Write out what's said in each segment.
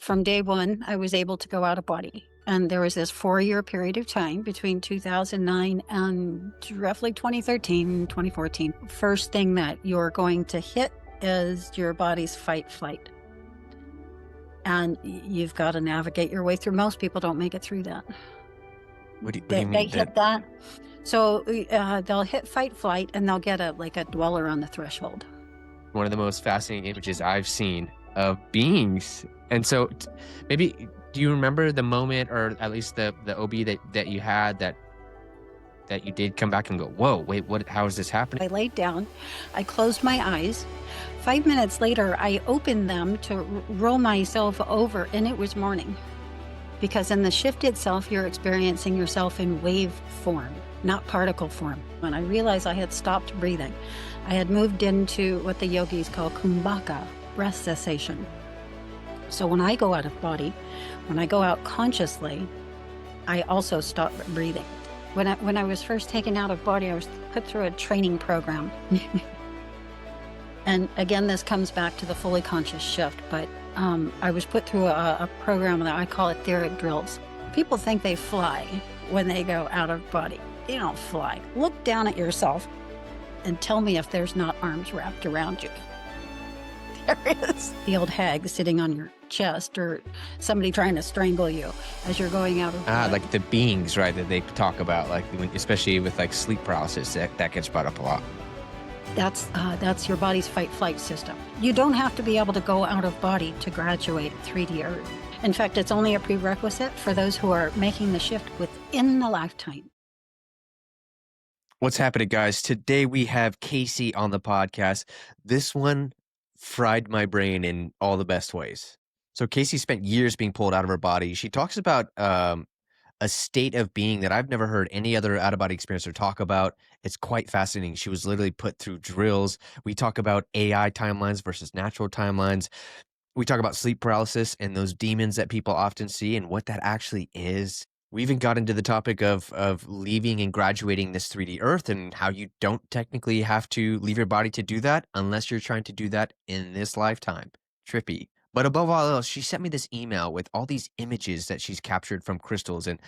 From day one, I was able to go out of body. And there was this 4-year period of time between 2009 and roughly 2013, 2014. First thing that you're going to hit is your body's fight flight. And you've got to navigate your way through. Most people don't make it through that. What do They you mean? hit that. So they'll hit fight flight and they'll get a dweller on the threshold. One of the most fascinating images I've seen of beings. And so maybe, do you remember the moment, or at least the OB that you had that you did come back and go, whoa, wait, what, how is this happening? I laid down, I closed my eyes. 5 minutes later, I opened them to roll myself over, and it was morning. Because in the shift itself, you're experiencing yourself in wave form, not particle form. When I realized I had stopped breathing, I had moved into what the yogis call Kumbhaka, breath cessation. So when I go out of body, when I go out consciously, I also stop breathing. When I was first taken out of body, I was put through a training program. And again, this comes back to the fully conscious shift, but I was put through a program that I call etheric drills. People think they fly when they go out of body. You don't fly. Look down at yourself and tell me if there's not arms wrapped around you. There is. The old hag sitting on your chest, or somebody trying to strangle you as you're going out of body. Like the beings, right, that they talk about, like especially with like sleep paralysis, that gets brought up a lot. That's your body's fight-flight system. You don't have to be able to go out of body to graduate 3D Earth. In fact, it's only a prerequisite for those who are making the shift within the lifetime. What's happening, guys? Today we have Casey on the podcast. This one fried my brain in all the best ways. So Casey spent years being pulled out of her body. She talks about a state of being that I've never heard any other out-of-body experiencer talk about. It's quite fascinating. She was literally put through drills. We talk about AI timelines versus natural timelines. We talk about sleep paralysis and those demons that people often see and what that actually is. We even got into the topic of leaving and graduating this 3D Earth and how you don't technically have to leave your body to do that unless you're trying to do that in this lifetime. Trippy. But above all else, she sent me this email with all these images that she's captured from crystals. And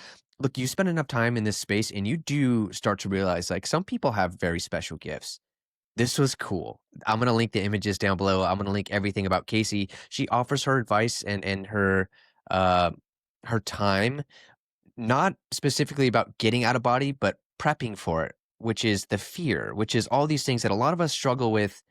look, you spend enough time in this space and you do start to realize, like, some people have very special gifts. This was cool. I'm going to link the images down below. I'm going to link everything about Casey. She offers her advice and her time, not specifically about getting out of body, but prepping for it, which is the fear, which is all these things that a lot of us struggle with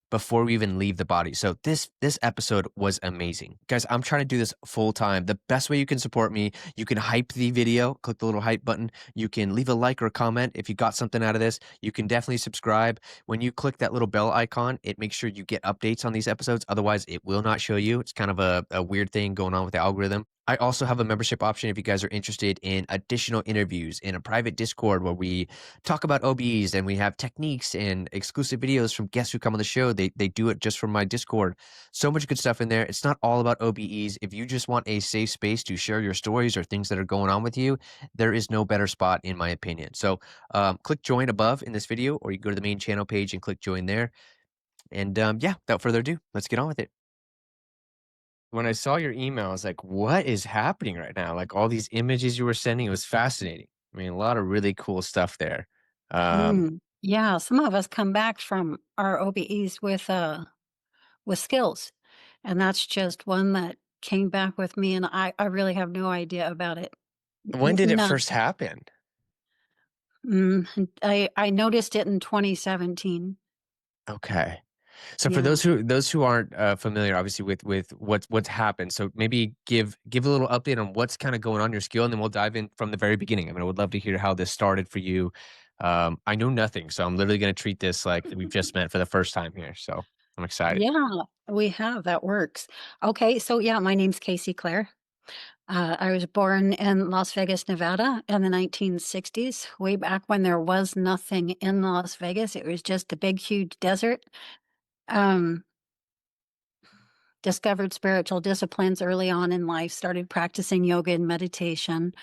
before we even leave the body. So this episode was amazing. Guys, I'm trying to do this full time. The best way you can support me, you can hype the video, click the little hype button. You can leave a like or a comment if you got something out of this. You can definitely subscribe. When you click that little bell icon, it makes sure you get updates on these episodes. Otherwise, it will not show you. It's kind of a weird thing going on with the algorithm. I also have a membership option if you guys are interested in additional interviews in a private Discord where we talk about OBEs and we have techniques and exclusive videos from guests who come on the show. They do it just from my Discord. So much good stuff in there. It's not all about OBEs. If you just want a safe space to share your stories or things that are going on with you, there is no better spot in my opinion. So click join above in this video, or you go to the main channel page and click join there. And yeah, without further ado, let's get on with it. When I saw your email, I was like, what is happening right now? Like all these images you were sending, it was fascinating. I mean, a lot of really cool stuff there. Yeah, some of us come back from our OBEs with skills, and that's just one that came back with me, and I really have no idea about it. When did it None. first happen? I noticed it in 2017. Okay. So for Yeah. those who aren't familiar, obviously with what's happened, so maybe give a little update on what's kind of going on in your skill, and then we'll dive in from the very beginning. I mean, I would love to hear how this started for you. I know nothing, so I'm literally going to treat this like we've just met for the first time here. So I'm excited. Yeah, we have. That works. Okay, so yeah, my name's Casey Clare. I was born in Las Vegas, Nevada in the 1960s, way back when there was nothing in Las Vegas. It was just a big, huge desert. Um, Discovered spiritual disciplines early on in life, started practicing yoga and meditation,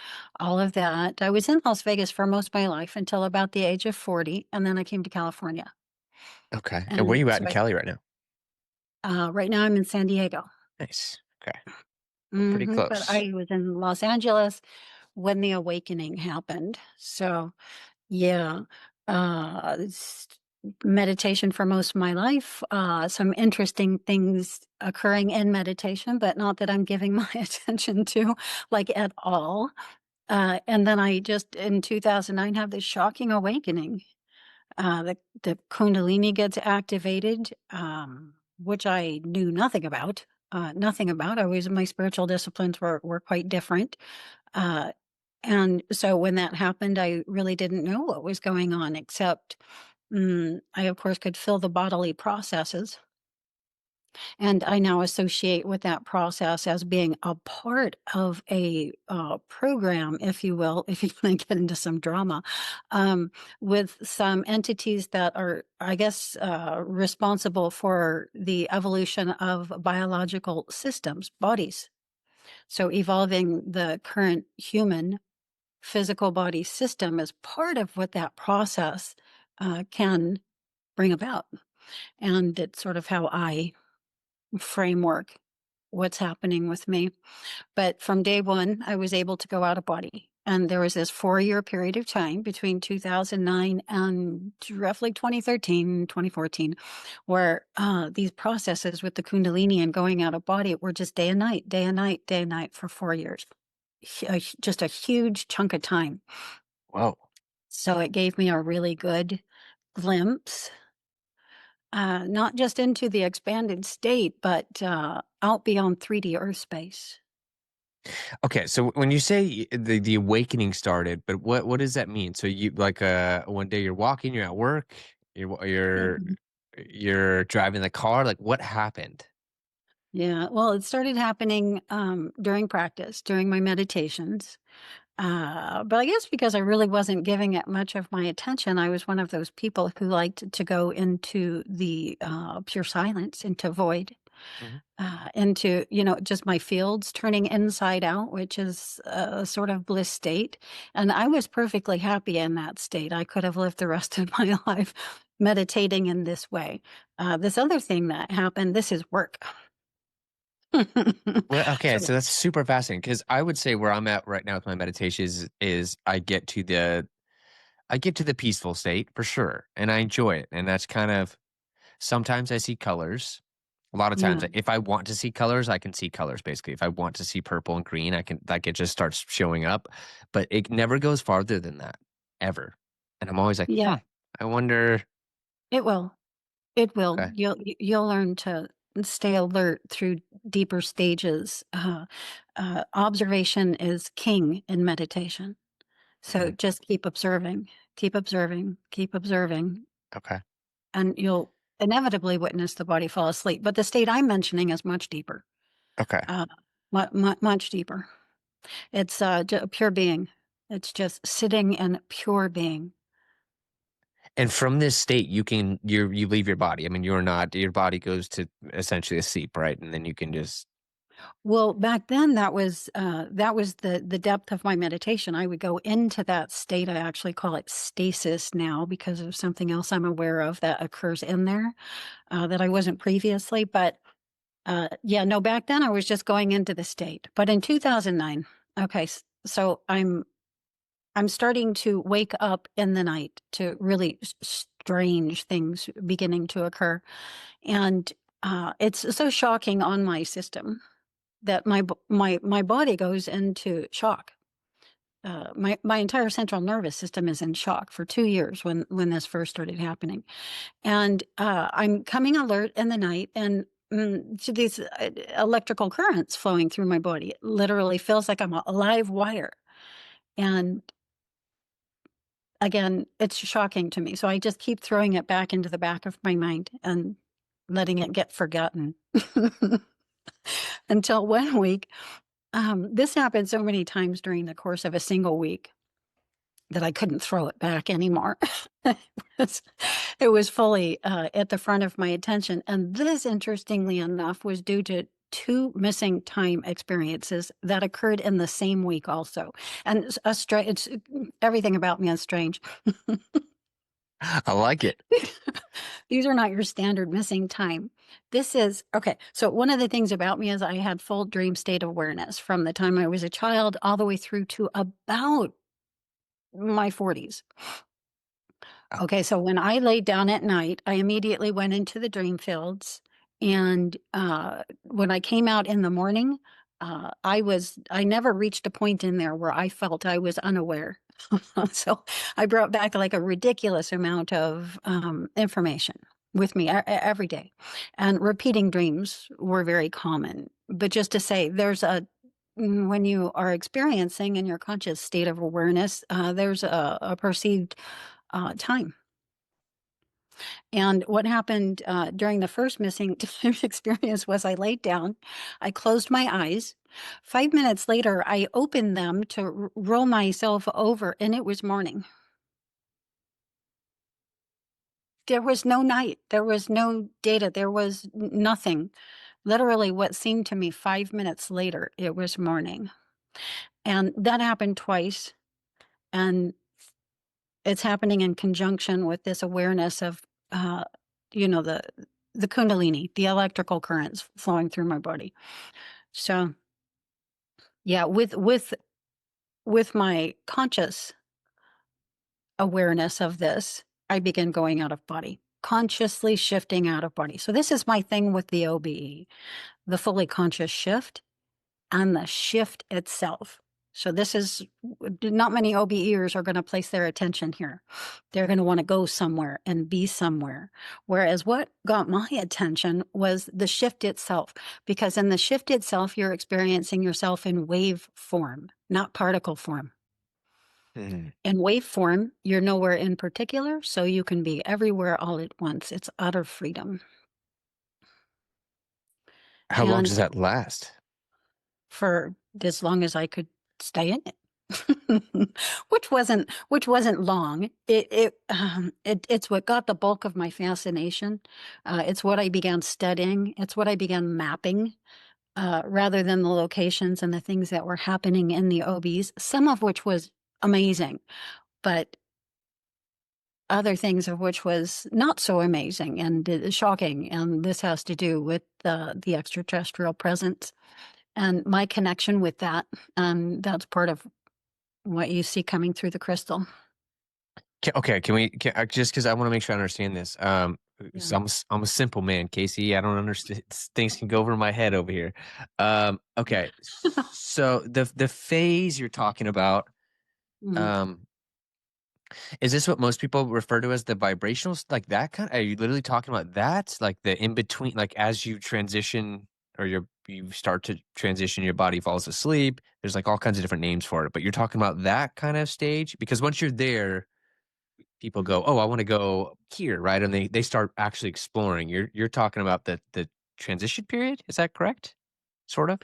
all of that. I was in Las Vegas for most of my life until about the age of 40, and then I came to California. Okay. And where are And you at so in Cali right now? right now I'm in San Diego. Nice. Okay. Pretty But close. I was in Los Angeles when the awakening happened. So, yeah, it's meditation for most of my life. Some interesting things occurring in meditation, but not that I'm giving my attention to, like, at all. And then I just in 2009 have this shocking awakening. The Kundalini gets activated, which I knew nothing about. Nothing about. I was my spiritual disciplines were quite different. Uh, and so when that happened, I really didn't know what was going on, except I, of course, could feel the bodily processes. And I now associate with that process as being a part of a program, if you will, if you want to get into some drama, um, with some entities that are, I guess, responsible for the evolution of biological systems, bodies. So evolving the current human physical body system is part of what that process can bring about. And it's sort of how I framework what's happening with me. But from day one, I was able to go out of body. And there was this 4-year period of time between 2009 and roughly 2013, 2014, where these processes with the Kundalini and going out of body were just day and night, day and night, day and night for 4 years. Just a huge chunk of time. Whoa. So it gave me a really good glimpse, not just into the expanded state, but out beyond 3D Earth space. Okay, so when you say the awakening started, but what does that mean? So you like one day you're walking, you're at work, you're driving the car, like what happened? Yeah, well, it started happening during practice, during my meditations. But I guess because I really wasn't giving it much of my attention, I was one of those people who liked to go into the pure silence, into void, Mhm. into, just my fields turning inside out, which is a sort of bliss state. And I was perfectly happy in that state. I could have lived the rest of my life meditating in this way. This other thing that happened, this is work. Well, okay, So, so that's super fascinating because I would say where I'm at right now with my meditations is I get to the peaceful state for sure, and I enjoy it, and that's kind of sometimes I see colors. A lot of times, yeah. if I want to see colors, I can see colors. Basically, if I want to see purple and green, I can like it just starts showing up, but it never goes farther than that ever. And I'm always like, Yeah, I wonder. it will. It will. Okay, You'll learn to stay alert through deeper stages. Observation is king in meditation. So mhm, just keep observing, keep observing, keep observing, okay, and you'll inevitably witness the body fall asleep. But the state I'm mentioning is much deeper, okay. uh, much deeper. It's pure being. It's just sitting in pure being. And from this state, you leave your body. I mean, you're not your body goes to essentially a sleep, right? And then you can just Well, back then that was the depth of my meditation. I would go into that state. I actually call it stasis now because of something else I'm aware of that occurs in there that I wasn't previously. But yeah, no, back then I was just going into the state. But in 2009, okay, so I'm starting to wake up in the night to really strange things beginning to occur, and it's so shocking on my system that my body goes into shock. My entire central nervous system is in shock for 2 years when this first started happening, and I'm coming alert in the night and. To these electrical currents flowing through my body. It literally feels like I'm a live wire. And again, it's shocking to me. So I just keep throwing it back into the back of my mind and letting it get forgotten. Until one week, this happened so many times during the course of a single week that I couldn't throw it back anymore. It's- it was fully at the front of my attention. And this, interestingly enough, was due to two missing time experiences that occurred in the same week also. And it's everything about me is strange. I like it. These are not your standard missing time. This is okay. So, one of the things about me is I had full dream state awareness from the time I was a child all the way through to about my 40s. Oh, Okay, so when I laid down at night, I immediately went into the dream fields. And when I came out in the morning, I never reached a point in there where I felt I was unaware. So I brought back like a ridiculous amount of information with me every day. And repeating dreams were very common. But just to say, when you are experiencing in your conscious state of awareness, there's a perceived time. And what happened during the first missing time experience was I laid down, I closed my eyes. 5 minutes later, I opened them to roll myself over, and it was morning. There was no night, there was no data, there was nothing. Literally, what seemed to me 5 minutes later, it was morning. And that happened twice. And it's happening in conjunction with this awareness of, uh, you know, the Kundalini, the electrical currents flowing through my body. So, yeah, with my conscious awareness of this, I begin going out of body, consciously shifting out of body. So this is my thing with the OBE, the fully conscious shift and the shift itself. So this is not many OBEers are going to place their attention here. They're going to want to go somewhere and be somewhere. Whereas what got my attention was the shift itself, because in the shift itself, you're experiencing yourself in wave form, not particle form. mhm. In wave form, you're nowhere in particular, so you can be everywhere all at once. It's utter freedom. How long And does that last? for as long as I could stay in it. which wasn't long. It's what got the bulk of my fascination. It's what I began studying. It's what I began mapping, rather than the locations and the things that were happening in the OBs. Some of which was amazing, but other things of which was not so amazing and shocking. And this has to do with the extraterrestrial presence and my connection with that. And that's part of what you see coming through the crystal. Okay, can we just because I want to make sure I understand this. Yeah. So I'm a simple man, Casey. I don't understand. Things can go over my head over here. Okay, so the phase you're talking about, Mm. um, is this what most people refer to as the vibrational, like that kind? Are you literally talking about that, like the in between, like as you transition or you start to transition, your body falls asleep. There's like all kinds of different names for it, but you're talking about that kind of stage because once you're there people go, "Oh, I want to go here," right? And they start actually exploring. You're talking about the transition period. Is that correct? Sort of.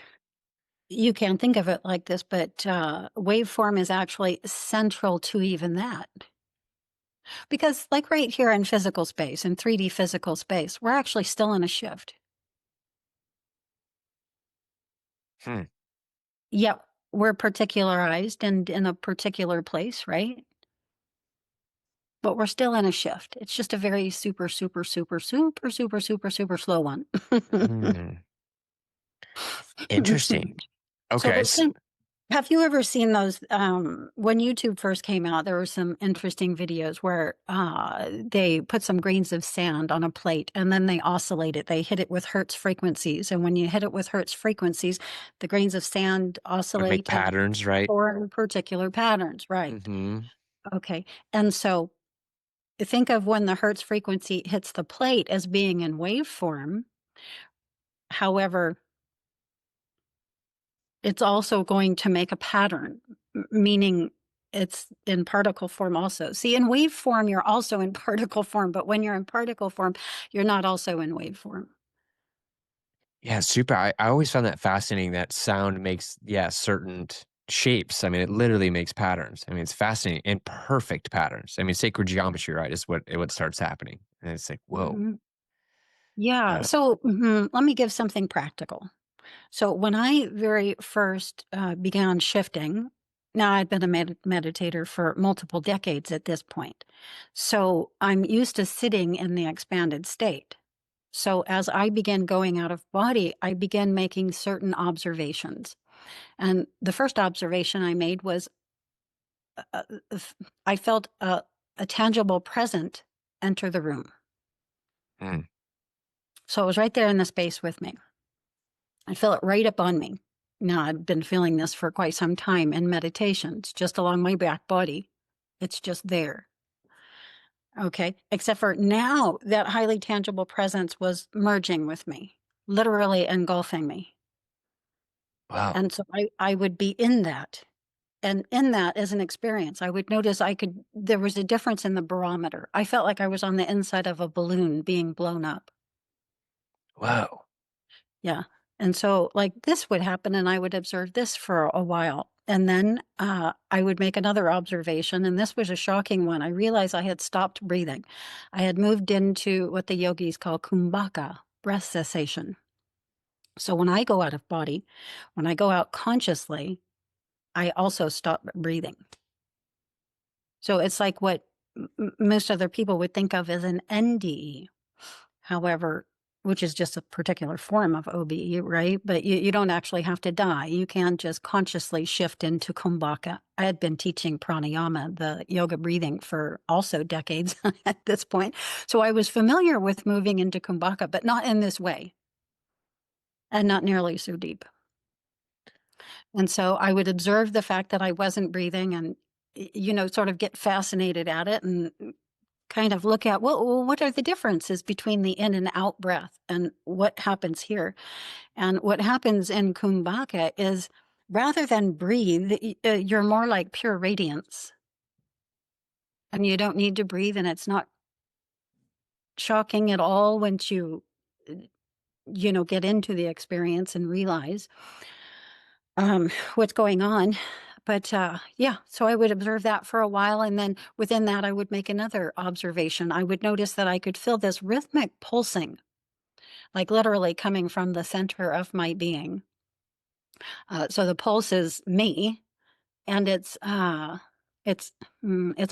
You can think of it like this, but waveform is actually central to even that. Because, like right here in physical space, in 3D physical space, we're actually still in a shift. Hmm. Yep, we're particularized and in a particular place, right? But we're still in a shift. It's just a very super, super, super, super, super, super, super slow one. Mm. Interesting. So, Okay. but have you ever seen those? When YouTube first came out, there were some interesting videos where they put some grains of sand on a plate and then they oscillate it. They hit it with Hertz frequencies. And when you hit it with Hertz frequencies, the grains of sand Would make oscillate and patterns, right? form particular patterns. Right. Hmm. Okay. And so think of when the Hertz frequency hits the plate as being in waveform. However, it's also going to make a pattern, meaning it's in particle form also. See, in wave form, you're also in particle form, but when you're in particle form, you're not also in wave form. Yeah, super. I always found that fascinating. That sound makes certain shapes. I mean, it literally makes patterns. I mean, it's fascinating and perfect patterns. I mean, sacred geometry, right, is what starts happening, and it's like, whoa. Mhm. Yeah. Uh, So let me give something practical. So when I very first began shifting, Now, I've been a meditator for multiple decades at this point. So I'm used to sitting in the expanded state. So as I began going out of body, I began making certain observations. And the first observation I made was uh, I felt a tangible present enter the room. Mm. So it was right there in the space with me. I feel it right up on me. Now, I've been feeling this for quite some time in meditations, just along my back body. It's just there. Okay. Except for now, that highly tangible presence was merging with me, literally engulfing me. Wow. And so I would be in that. And in that as an experience, I would notice there was a difference in the barometer. I felt like I was on the inside of a balloon being blown up. Wow. Yeah. And so, like, this would happen, and I would observe this for a while. And then I would make another observation, and this was a shocking one. I realized I had stopped breathing. I had moved into what the yogis call Kumbhaka, breath cessation. So when I go out of body, when I go out consciously, I also stop breathing. So it's like what most other people would think of as an NDE. However, which is just a particular form of OBE, right? But you don't actually have to die. You can just consciously shift into Kumbhaka. I had been teaching pranayama, the yoga breathing, for also decades at this point. So I was familiar with moving into Kumbhaka, but not in this way and not nearly so deep. And so I would observe the fact that I wasn't breathing and, sort of get fascinated at it and kind of look at, well, what are the differences between the in and out breath and what happens here? And what happens in Kumbhaka is rather than breathe, you're more like pure radiance. And you don't need to breathe, and it's not shocking at all once you, get into the experience and realize what's going on. But yeah, so I would observe that for a while. And then within that, I would make another observation. I would notice that I could feel this rhythmic pulsing, like literally coming from the center of my being. So the pulse is me, and it's it's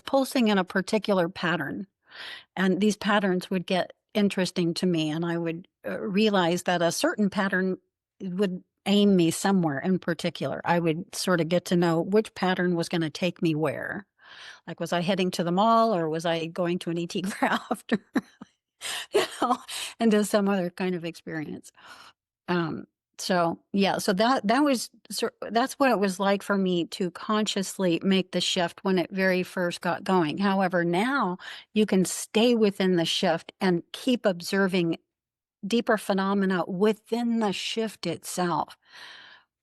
pulsing in a particular pattern. And these patterns would get interesting to me, and I would realize that a certain pattern would aim me somewhere in particular. I would sort of get to know which pattern was going to take me where. Like, was I heading to the mall, or was I going to an ET craft, you know, into some other kind of experience? Um, so yeah, so that's what it was like for me to consciously make the shift when it very first got going. However, now you can stay within the shift and keep observing deeper phenomena within the shift itself.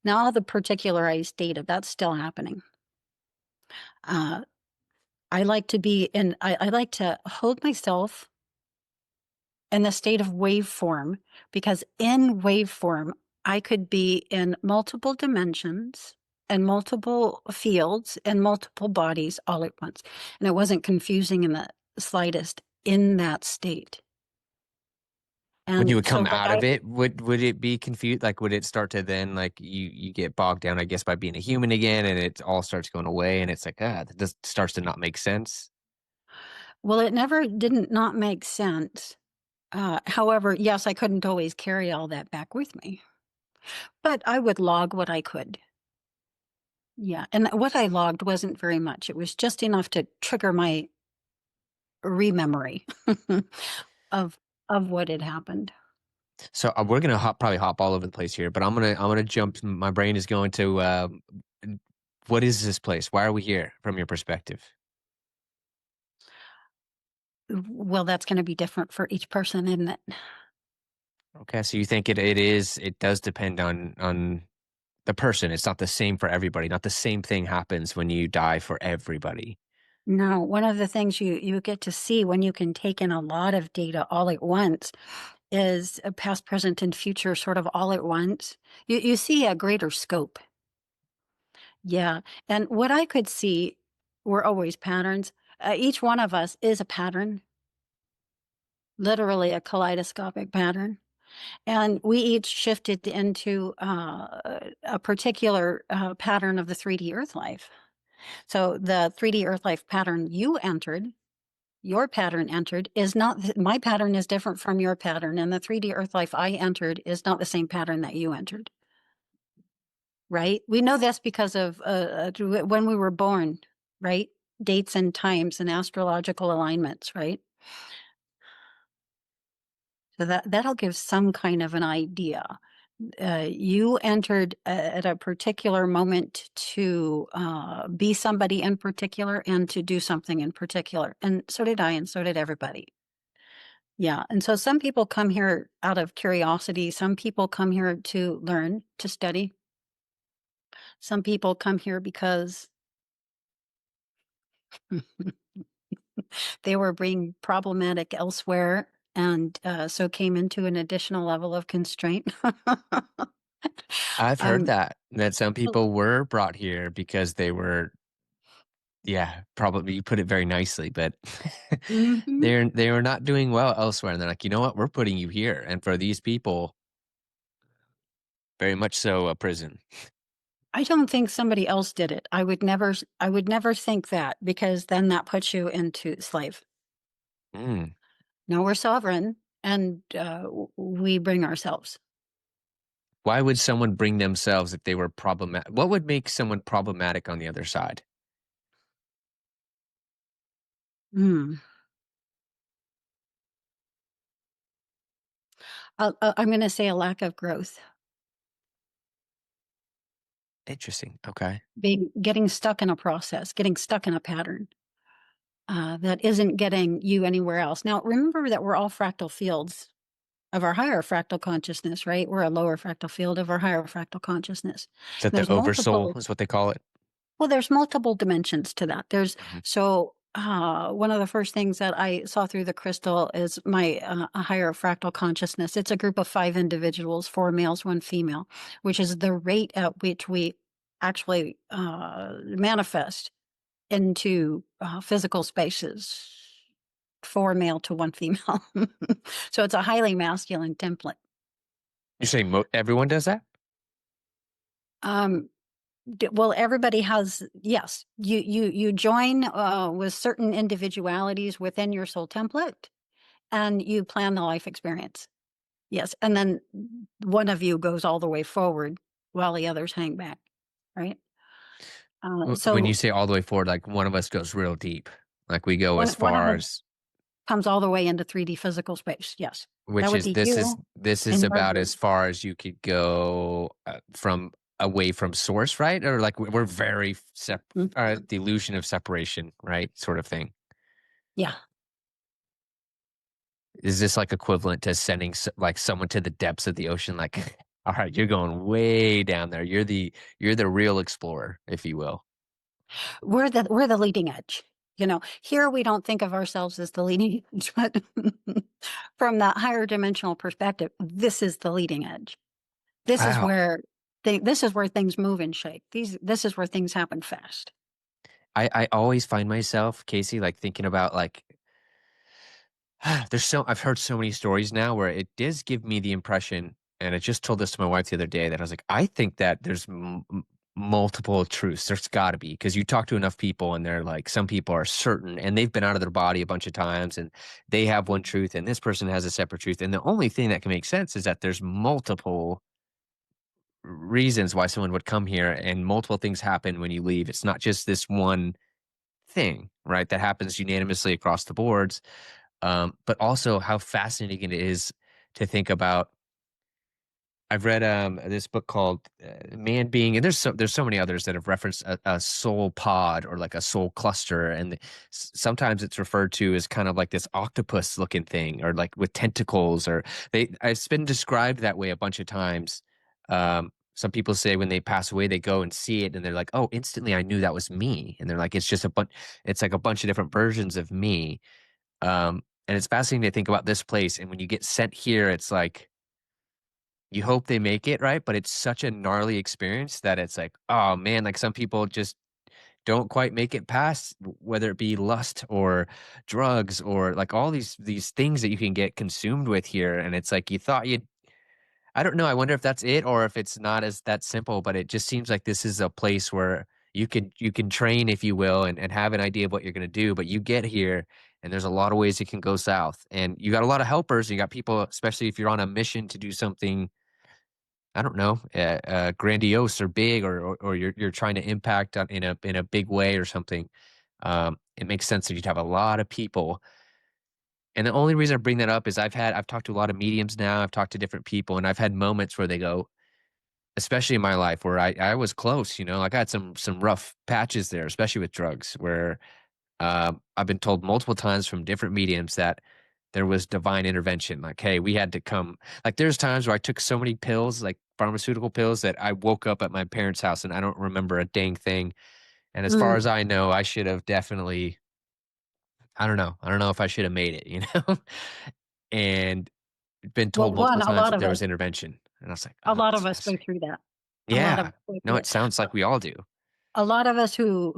Now, the particularized data, that's still happening. Uh, I like to be in, I like to hold myself in the state of waveform, because in waveform, I could be in multiple dimensions and multiple fields and multiple bodies all at once. And it wasn't confusing in the slightest in that state. When you And would so come what out I, of it, would it be confused? Like, would it start to then, like, you get bogged down, I guess, by being a human again, and it all starts going away, and it's like, this starts to not make sense. well, it never didn't not make sense. However, yes, I couldn't always carry all that back with me, but I would log what I could. Yeah. And what I logged wasn't very much. It was just enough to trigger my rememory of what had happened. So we're gonna probably hop all over the place here, but I'm gonna jump. My brain is going to. What is this place? Why are we here? From your perspective. Well, that's going to be different for each person, isn't it? Okay, so you think it does depend on the person. It's not the same for everybody. Not the same thing happens when you die for everybody. No, one of the things you get to see when you can take in a lot of data all at once is a past, present, and future sort of all at once. You see a greater scope. Yeah. And what I could see were always patterns. Each one of us is a pattern, literally a kaleidoscopic pattern. And we each shifted into a particular pattern of the 3D Earth life. So the 3D Earth life pattern you entered, your pattern entered, is not, my pattern is different from your pattern, and the 3D Earth life I entered is not the same pattern that you entered. Right? We know this because of when we were born, right? Dates and times and astrological alignments, right? So that'll give some kind of an idea. You entered at a particular moment to be somebody in particular and to do something in particular. And so did I, and so did everybody. Yeah. And so some people come here out of curiosity. Some people come here to learn, to study. Some people come here because they were being problematic elsewhere and so came into an additional level of constraint. I've heard um, that some people were brought here because they were, yeah, probably you put it very nicely, but mhm. they were not doing well elsewhere, and they're like, you know what, we're putting you here, and for these people, very much so a prison. I don't think somebody else did it. I would never think that, because then that puts you into slave. Mm. No, we're sovereign, and we bring ourselves. Why would someone bring themselves if they were problematic? What would make someone problematic on the other side? Hmm. I'm going to say a lack of growth, Interesting. Okay. getting stuck in a process, getting stuck in a pattern that isn't getting you anywhere else. Now, remember that we're all fractal fields of our higher fractal consciousness, right? We're a lower fractal field of our higher fractal consciousness. Is that the There's oversoul multiple, is what they call it? well, there's multiple dimensions to that. Mhm. So one of the first things that I saw through the crystal is my a higher fractal consciousness. It's a group of 5 individuals, 4 males, 1 female, which is the rate at which we actually manifest into physical spaces. 4 male to 1 female. So it's a highly masculine template. You say everyone does that? Um, well, everybody has, yes, you join with certain individualities within your soul template, and you plan the life experience. Yes, and then one of you goes all the way forward while the others hang back, right? When you So say all the way forward, like one of us goes real deep, like we go as one of far us as comes all the way into 3D physical space. Yes, that which would is be you this is in your about group. as far as you could go from away from source, right? Or like we're very Mhm. the illusion of separation, right? Sort of thing. Yeah. Is this like equivalent to sending like someone to the depths of the ocean? Like, all right, you're going way down there. You're the real explorer, if you will. We're the leading edge. You know, here we don't think of ourselves as the leading edge, but from that higher dimensional perspective, this is the leading edge. This is Wow. where this is where things move and shake. This is where things happen fast. I always find myself, Casey, like thinking about like I've heard so many stories now where it does give me the impression, and I just told this to my wife the other day that I was like, I think that there's multiple truths. There's got to be because you talk to enough people, and they're like, some people are certain, and they've been out of their body a bunch of times, and they have one truth, and this person has a separate truth, and the only thing that can make sense is that there's multiple reasons why someone would come here, and multiple things happen when you leave. It's not just this one thing, right? That happens unanimously across the boards, but also how fascinating it is to think about. I've read this book called Man Being, and there's so many others that have referenced a soul pod or like a soul cluster, and sometimes it's referred to as kind of like this octopus looking thing, or like with tentacles, or it's been described that way a bunch of times. Some people say when they pass away, they go and see it, and they're like, "Oh, instantly, I knew that was me," and they're like, "It's just a bunch. It's like a bunch of different versions of me." And it's fascinating to think about this place. And when you get sent here, it's like you hope they make it right, but it's such a gnarly experience that it's like, oh man, like some people just don't quite make it past, whether it be lust or drugs or like all these things that you can get consumed with here. And it's like you thought you'd I don't know. I wonder if that's it or if it's not as that simple, but it just seems like this is a place where You can train, if you will, and have an idea of what you're gonna do, but you get here, and there's a lot of ways it can go south, and you got a lot of helpers, you got people, especially if you're on a mission to do something, I don't know, grandiose or big, or you're trying to impact on in a big way or something. It makes sense that you'd have a lot of people. And the only reason I bring that up is I've talked to a lot of mediums now, I've talked to different people, and I've had moments where they go, especially in my life, where I was close, you know, like I had some rough patches there, especially with drugs, where I've been told multiple times from different mediums that there was divine intervention. Like, hey, we had to come. Like, there's times where I took so many pills, like pharmaceutical pills, that I woke up at my parents' house and I don't remember a dang thing. And as far Mm. as I know, I should have definitely, I don't know. I don't know if I should have made it, you know? And been Well, told multiple one, times that there was intervention. And I was like, a oh, lot that's of us go fascinating. through that. A lot of Yeah. us go No, through it it. sounds like we all do. A lot of us who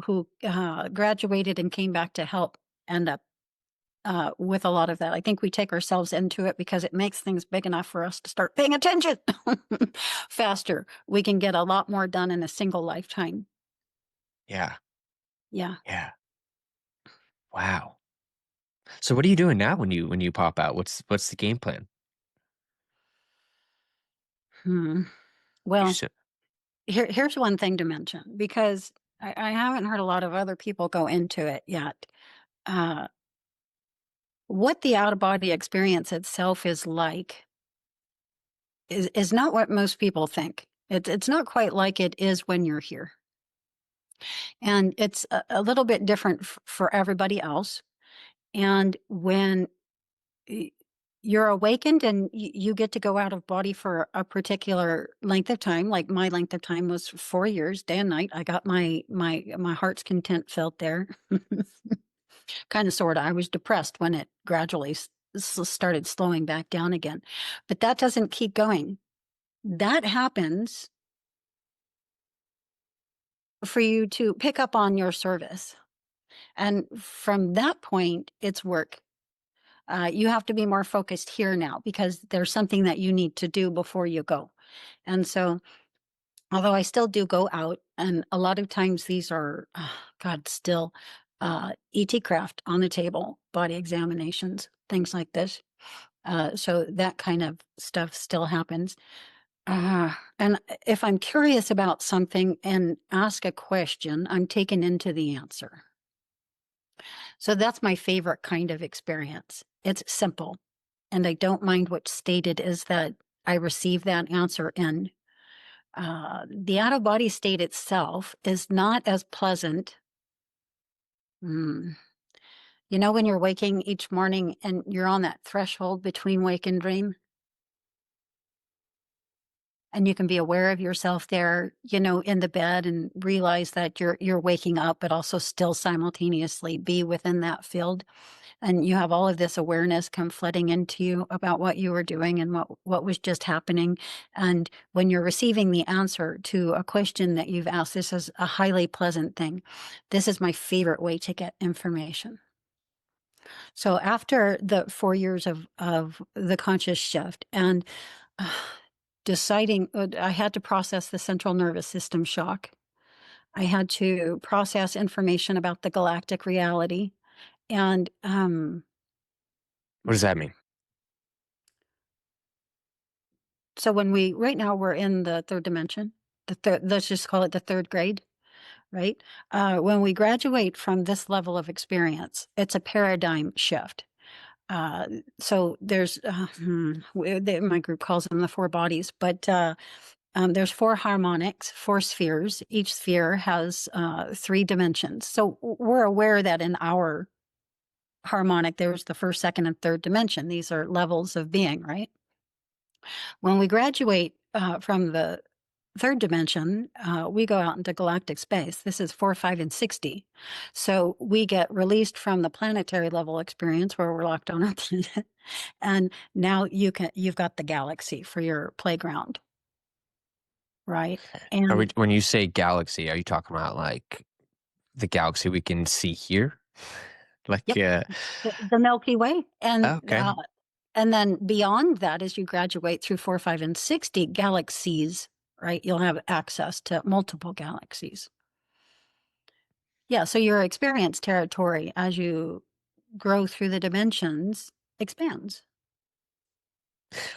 graduated and came back to help end up with a lot of that. I think we take ourselves into it because it makes things big enough for us to start paying attention faster. We can get a lot more done in a single lifetime. Yeah. Yeah. Yeah. Wow. So what are you doing now when you pop out? What's the game plan? Hmm. You Well, s here's one thing to mention because I haven't heard a lot of other people go into it yet. Uh, what the out of body experience itself is like is not what most people think. It's not quite like it is when you're here. And it's a little bit different for everybody else. And when y- you're awakened and you get to go out of body for a particular length of time, like my length of time was 4 years, day and night. I got my heart's content felt there. Kind of sort of. I was depressed when it gradually started slowing back down again. But that doesn't keep going. That happens for you to pick up on your service. And from that point, it's work. You have to be more focused here now because there's something that you need to do before you go. And so, although I still do go out, and a lot of times these are, God, still ET craft on the table, body examinations, things like this. So that kind of stuff still happens. And if I'm curious about something and ask a question, I'm taken into the answer. So that's my favorite kind of experience. It's simple, and I don't mind what state it is that I receive that answer in. The out of body state itself is not as pleasant. Mm. You know, when you're waking each morning and you're on that threshold between wake and dream, and you can be aware of yourself there, you know, in the bed and realize that you're waking up, but also still simultaneously be within that field. And you have all of this awareness come flooding into you about what you were doing and what was just happening. And when you're receiving the answer to a question that you've asked, this is a highly pleasant thing. This is my favorite way to get information. So after the 4 years of the conscious shift and uh, deciding, I had to process the central nervous system shock. I had to process information about the galactic reality. And What does that mean? so right now we're in the third dimension, let's just call it the third grade, right? When we graduate from this level of experience, it's a paradigm shift. Uh, so there's, my group calls them the four bodies, but there's four harmonics, four spheres. Each sphere has three dimensions. So we're aware that in our harmonic, there's the first, second, and third dimension. These are levels of being, right? When we graduate from the third dimension, we go out into galactic space. This is 4, 5, and 60. So we get released from the planetary level experience where we're locked on our planet. And now you've got the galaxy for your playground, right? Are we And when you say galaxy, are you talking about like the galaxy we can see here? Like, yep, the Milky Way. okay. And then beyond that, as you graduate through 4, 5, and 60 galaxies, right? You'll have access to multiple galaxies. Yeah, so your experience territory as you grow through the dimensions expands.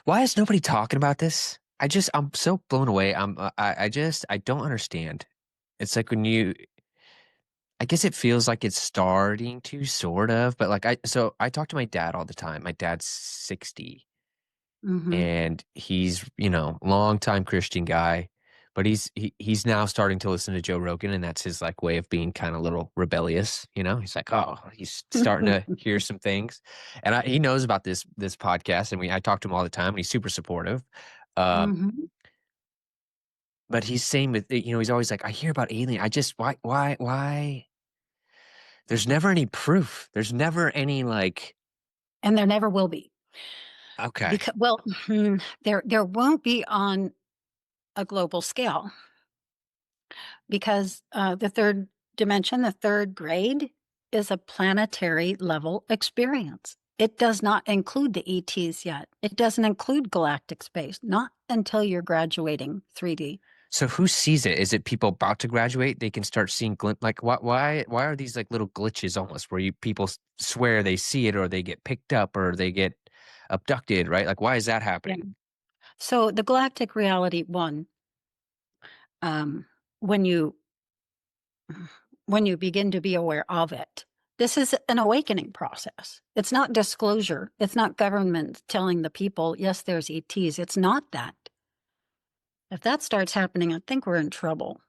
Why is nobody talking about this? I'm so blown away. I don't understand. It's like when you, I guess it feels like it's starting to sort of, but like I talk to my dad all the time. My dad's 60 Hmm. and he's, longtime Christian guy, but he's now starting to listen to Joe Rogan, and that's his like way of being kind of a little rebellious. He's like, oh, he's starting to hear some things, and he knows about this podcast, and I talk to him all the time, and he's super supportive. Uh, Hmm. but he's saying with he's always like, I hear about alien. I just why? There's never any proof. There's never any like, And there never will be. okay. Because, well, there won't be on a global scale because the third dimension, the third grade, is a planetary level experience. It does not include the ETs yet. It doesn't include galactic space, not until you're graduating 3D. So who sees it? Is it people about to graduate? They can start seeing like why are these like little glitches almost where people swear they see it, or they get picked up, or they get abducted, right? Like why is that Yeah. happening? So the galactic reality one, um, when you when you begin to be aware of it, this is an awakening process. It's not disclosure. It's not government telling the people, yes, there's ETs. It's not that. If that starts happening, I think we're in trouble.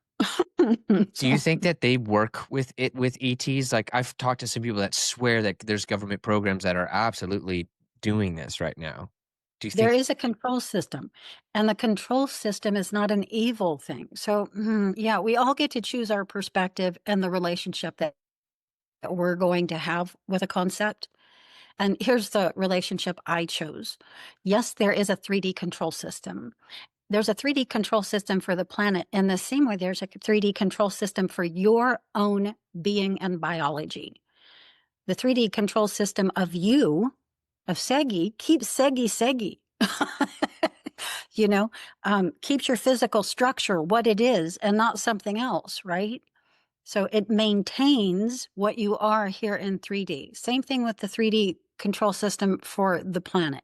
Do you think that they work with ETs? Like I've talked to some people that swear that there's government programs that are absolutely doing this right now. Do you There think is a control system, and the control system is not an evil thing. So, yeah, we all get to choose our perspective and the relationship that we're going to have with a concept. And here's the relationship I chose. Yes, there is a 3D control system. There's a 3D control system for the planet in the same way there's a 3D control system for your own being and biology. The 3D control system of you, of Segi, keeps Segi Segi. you know, keeps your physical structure what it is and not something else, right? So it maintains what you are here in 3D. Same thing with the 3D control system for the planet.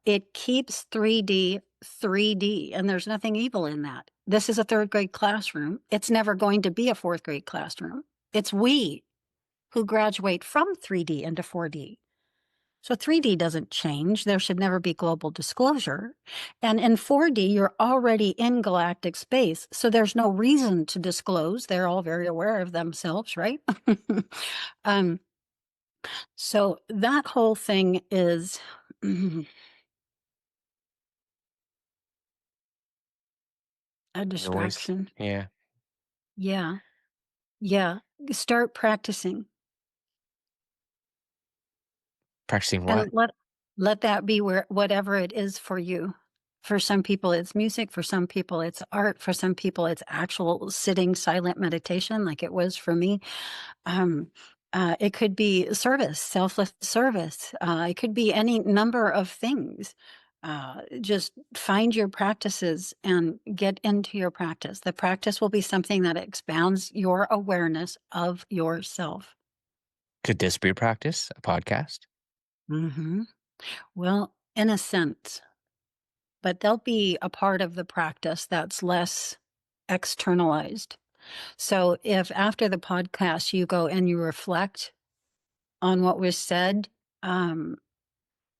It keeps 3D 3D, and there's nothing evil in that. This is a third grade classroom. It's never going to be a fourth grade classroom. It's we who graduate from 3D into 4D. So 3D doesn't change. There should never be global disclosure. And in 4D, you're already in galactic space. So there's no reason to disclose. They're all very aware of themselves, right? um, so that whole thing is a noise? distraction. Yeah, Yeah. Yeah. Start practicing practicing and what? let that be where whatever it is for you. For some people it's music, for some people it's art, for some people it's actual sitting silent meditation like it was for me. Um, it could be service, selfless service. It could be any number of things. Just find your practices and get into your practice. The practice will be something that expands your awareness of yourself. Could this be a practice? A podcast? Hmm. Well, in a sense, but they'll be a part of the practice that's less externalized. So if after the podcast you go and you reflect on what was said, um,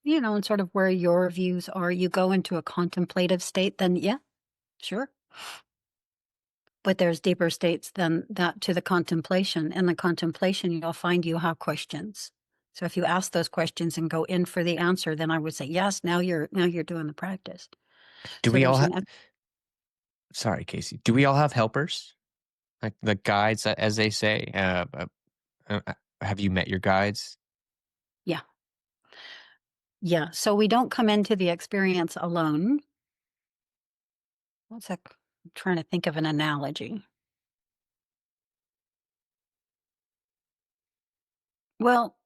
and sort of where your views are, you go into a contemplative state, then yeah, sure. But there's deeper states than that to the contemplation. In the contemplation, you'll find you have questions. So if you ask those questions and go in for the answer, then I would say, yes, now you're doing the practice. Do So we all there's have, an sorry, Casey, do we all have helpers? Like the guides, as they say? Have you met your guides? yeah. Yeah. So we don't come into the experience alone. What's that? I'm trying to think of an analogy. Well,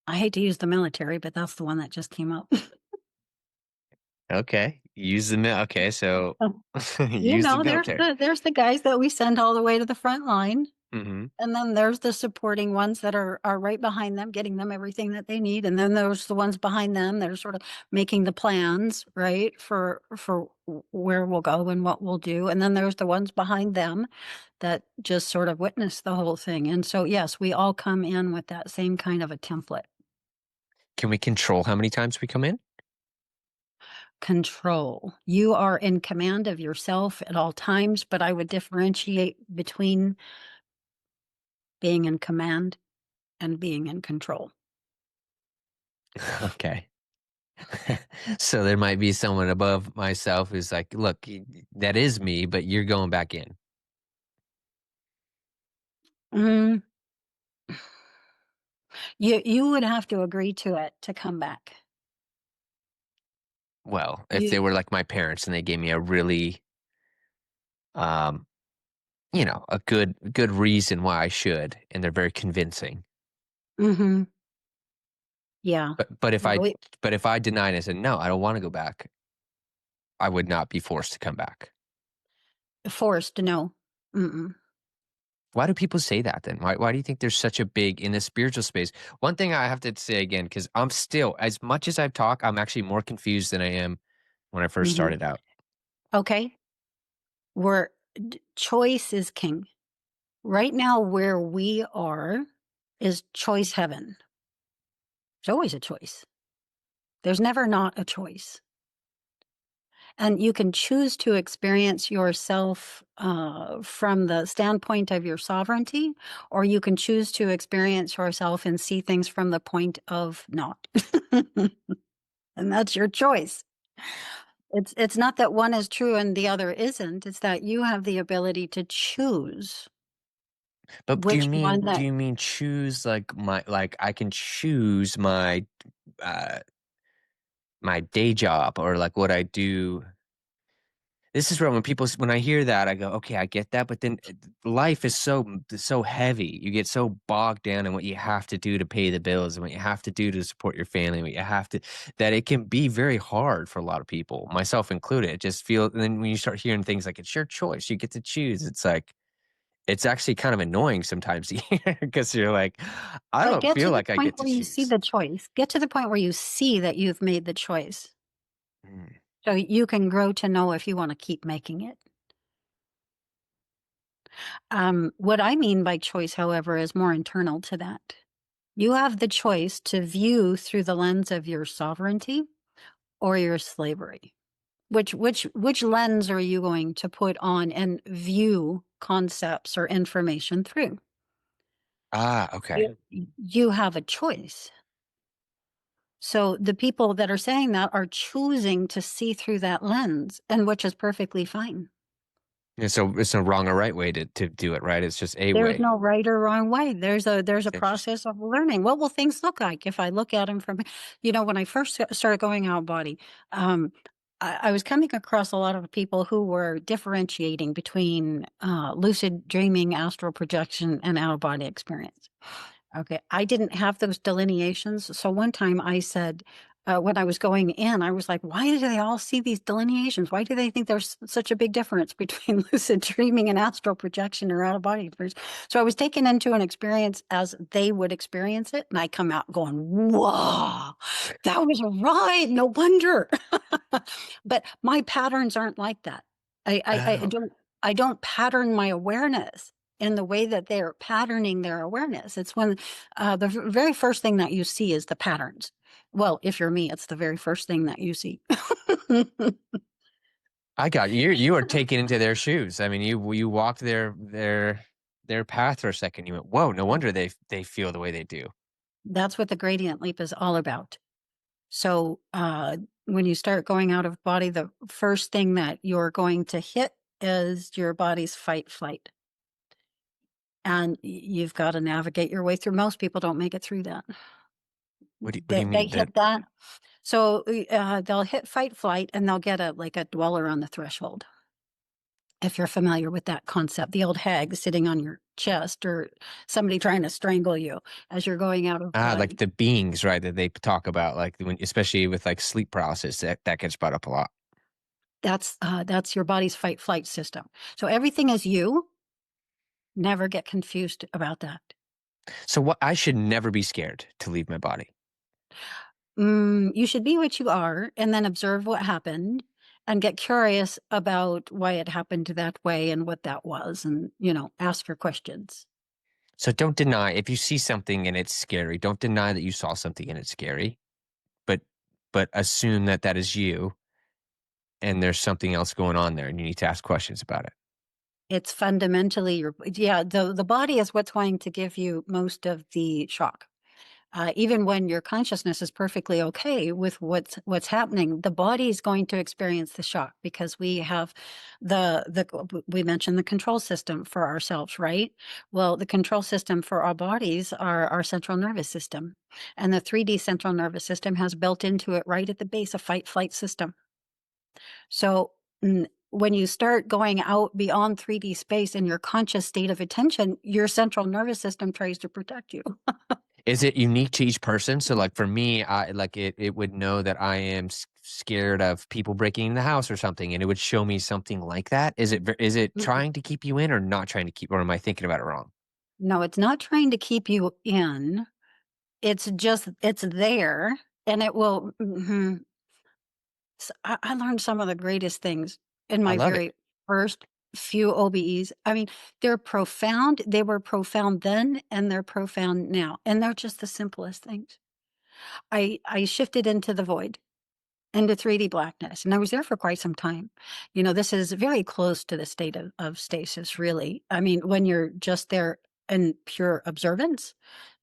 I hate to use the military, but that's the one that just came up. Okay. Use the okay, so use the There's military. the guys that we send all the way to the front line. Mm-hmm. And then there's the supporting ones that are right behind them, getting them everything that they need. And then there's the ones behind them that are sort of making the plans, right, for where we'll go and what we'll do. And then there's the ones behind them that just sort of witness the whole thing. And so, yes, we all come in with that same kind of a template. Can we control how many times we come in? Control. You are in command of yourself at all times, but I would differentiate between being in command and being in control. Okay. So there might be someone above myself who's like, look, that is me, but you're going back in. Mm, you would have to agree to it to come back. Well, if they You were like my parents and they gave me a really, um, a good reason why I should, and they're very convincing. mhm. Yeah. But if I Really but if I denied and said no, I don't want to go back, I would not be forced to come back. forced to know. Mm-mm. Why do people say that then? Why do you think there's such a big in the spiritual space? One thing I have to say again, because I'm still, as much as I've talked, I'm actually more confused than I am when I first Mhm. started out. Okay. Where choice is king. Right now where we are is choice heaven. It's always a choice. There's never not a choice. And you can choose to experience yourself from the standpoint of your sovereignty, or you can choose to experience yourself and see things from the point of not. And that's your choice. It's not that one is true and the other isn't. It's that you have the ability to choose But which one do that you mean choose like I can choose uh my day job or like what I do? This is where when I hear that, I go, okay, I get that. But then life is so heavy. You get so bogged down in what you have to do to pay the bills and what you have to do to support your family, what you have to, that it can be very hard for a lot of people, myself included. It just feels, and then when you start hearing things like it's your choice, you get to choose. It's like, it's actually kind of annoying sometimes to hear because you're like, I but don't get feel to the like I point get to where you see choose. the choice. Get to the point where you see that you've made the choice. Mm. So you can grow to know if you want to keep making it. What I mean by choice, however, is more internal to that. You have the choice to view through the lens of your sovereignty or your slavery. Which lens are you going to put on and view concepts or information through? Ah, okay. You have a choice. So the people that are saying that are choosing to see through that lens, and which is perfectly fine. And so it's a wrong or right way to do it, right? It's just a There's way. no right or wrong way. There's a It's interesting. process of learning. What will things look like if I look at them from, when I first started going out body, um, I was coming across a lot of people who were differentiating between lucid dreaming, astral projection, and out of body experience. Okay, I didn't have those delineations. So one time I said, when I was going in, I was like, why do they all see these delineations? Why do they think there's such a big difference between lucid dreaming and astral projection or out of body experience? So I was taken into an experience as they would experience it. And I come out going, whoa, that was a ride. No wonder. But my patterns aren't like that. I Oh. don't pattern my awareness in the way that they're patterning their awareness. It's when the very first thing that you see is the patterns. Well, if you're me, it's the very first thing that you see. I got you. You are taken into their shoes. I mean, you walked their path for a second. You went, whoa, no wonder they feel the way they do. That's what the gradient leap is all about. So when you start going out of body, the first thing that you're going to hit is your body's fight flight. And you've got to navigate your way through. Most people don't make it through that. What do you They mean that? hit that. So they'll hit fight flight and they'll get a dweller on the threshold. If you're familiar with that concept, the old hag sitting on your chest or somebody trying to strangle you as you're going out of Ah, like body. the beings, right? That they talk about, like when, especially with like sleep paralysis, that gets brought up a lot. That's your body's fight flight system. So everything is you. Never get confused about that. So what I should never be scared to leave my body. You should be what you are and then observe what happened and get curious about why it happened that way and what that was and, ask your questions. So don't deny if you see something and it's scary, don't deny that you saw something and it's scary, but assume that that is you and there's something else going on there and you need to ask questions about it. It's fundamentally the body is what's going to give you most of the shock. Even when your consciousness is perfectly okay with what's happening, the body is going to experience the shock because we have we mentioned the control system for ourselves, right? Well, the control system for our bodies are our central nervous system, and the 3D central nervous system has built into it right at the base a fight flight system. So when you start going out beyond 3D space in your conscious state of attention, your central nervous system tries to protect you. Is it unique to each person? So like for me, I like it would know that I am scared of people breaking in the house or something and it would show me something like that. Is it trying to keep you in or not trying to keep, or am I thinking about it wrong? No, it's not trying to keep you in. It's there and it will. I learned some of the greatest things in I my love it. very first few OBEs. I mean, they're profound. They were profound then and they're profound now. And they're just the simplest things. I shifted into the void, into 3D blackness. And I was there for quite some time. This is very close to the state of stasis, really. I mean, when you're just there in pure observance,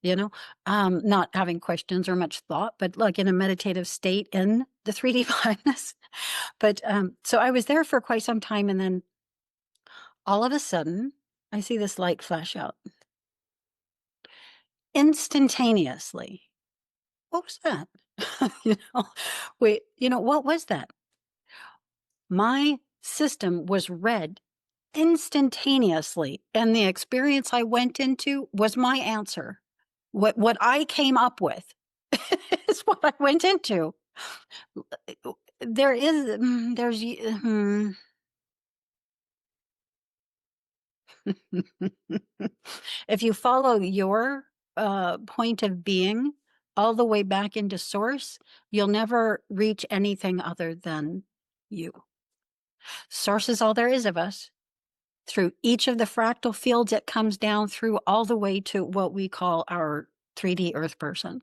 not having questions or much thought, but like in a meditative state in the 3D blackness. But so I was there for quite some time. And then all of a sudden, I see this light flash out instantaneously. What was that? Wait, what was that? My system was read instantaneously, and the experience I went into was my answer. What I came up with is what I went into. There is there's if you follow your point of being all the way back into source, you'll never reach anything other than you. Source is all there is of us. Through each of the fractal fields, it comes down through all the way to what we call our 3D earth person.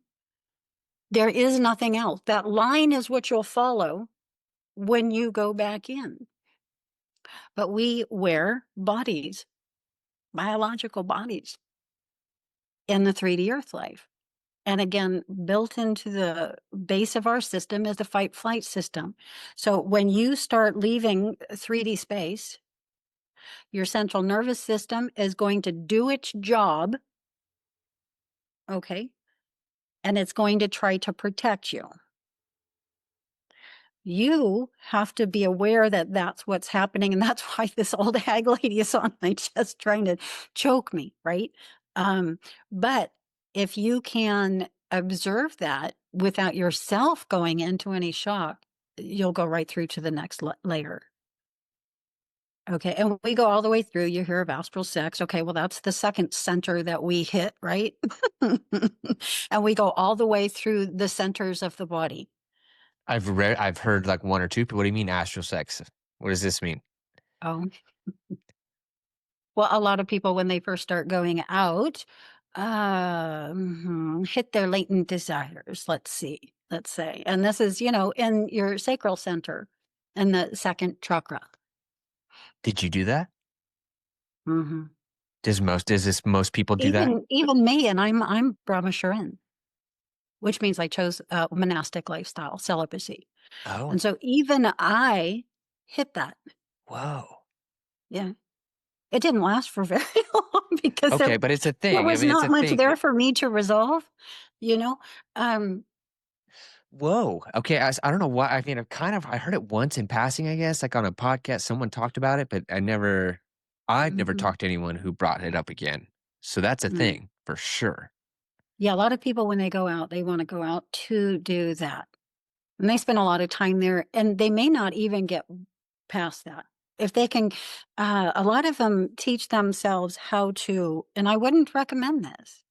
There is nothing else. That line is what you'll follow when you go back in. But we wear bodies, biological bodies, in the 3D earth life. And again, built into the base of our system is the fight flight system. So when you start leaving 3D space, your central nervous system is going to do its job, okay? And it's going to try to protect you. You have to be aware that that's what's happening. And that's why this old hag lady is on my chest trying to choke me, right? But if you can observe that without yourself going into any shock, you'll go right through to the next layer. Okay, and we go all the way through. You hear of astral sex. Okay, well, that's the second center that we hit, right? And we go all the way through the centers of the body. I've heard like one or two people. What do you mean astral sex? What does this mean? Oh, well, a lot of people, when they first start going out, hit their latent desires. Let's say. And this is, in your sacral center in the second chakra. Did you do that? hmm Does most people do that? Even me, and I'm Brahmacharyan, which means I chose a monastic lifestyle, celibacy. Oh, And so even I hit that. whoa. Yeah. It didn't last for very long because Okay, but it's a there thing. I was mean, it's not a much thing. there for me to resolve, you know? Um, Whoa. Okay. I don't know why. I mean, I heard it once in passing, I guess, like on a podcast, someone talked about it, but I've never mhm, talked to anyone who brought it up again. So that's a mm. thing for sure. Yeah, a lot of people, when they go out, they want to go out to do that. And they spend a lot of time there, and they may not even get past that. If they can, a lot of them teach themselves how to, and I wouldn't recommend this.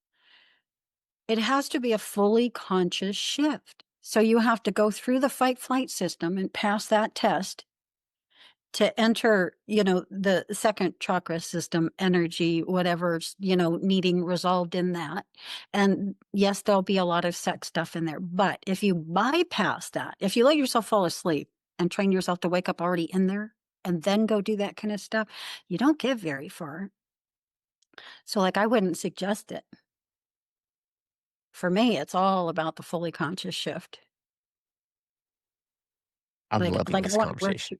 It has to be a fully conscious shift. So you have to go through the fight flight system and pass that test to enter, the second chakra system, energy, whatever's, needing resolved in that. And yes, there'll be a lot of sex stuff in there. But if you bypass that, if you let yourself fall asleep and train yourself to wake up already in there and then go do that kind of stuff, you don't get very far. So, like, I wouldn't suggest it. For me, it's all about the fully conscious shift. I'm Like, loving like this conversation.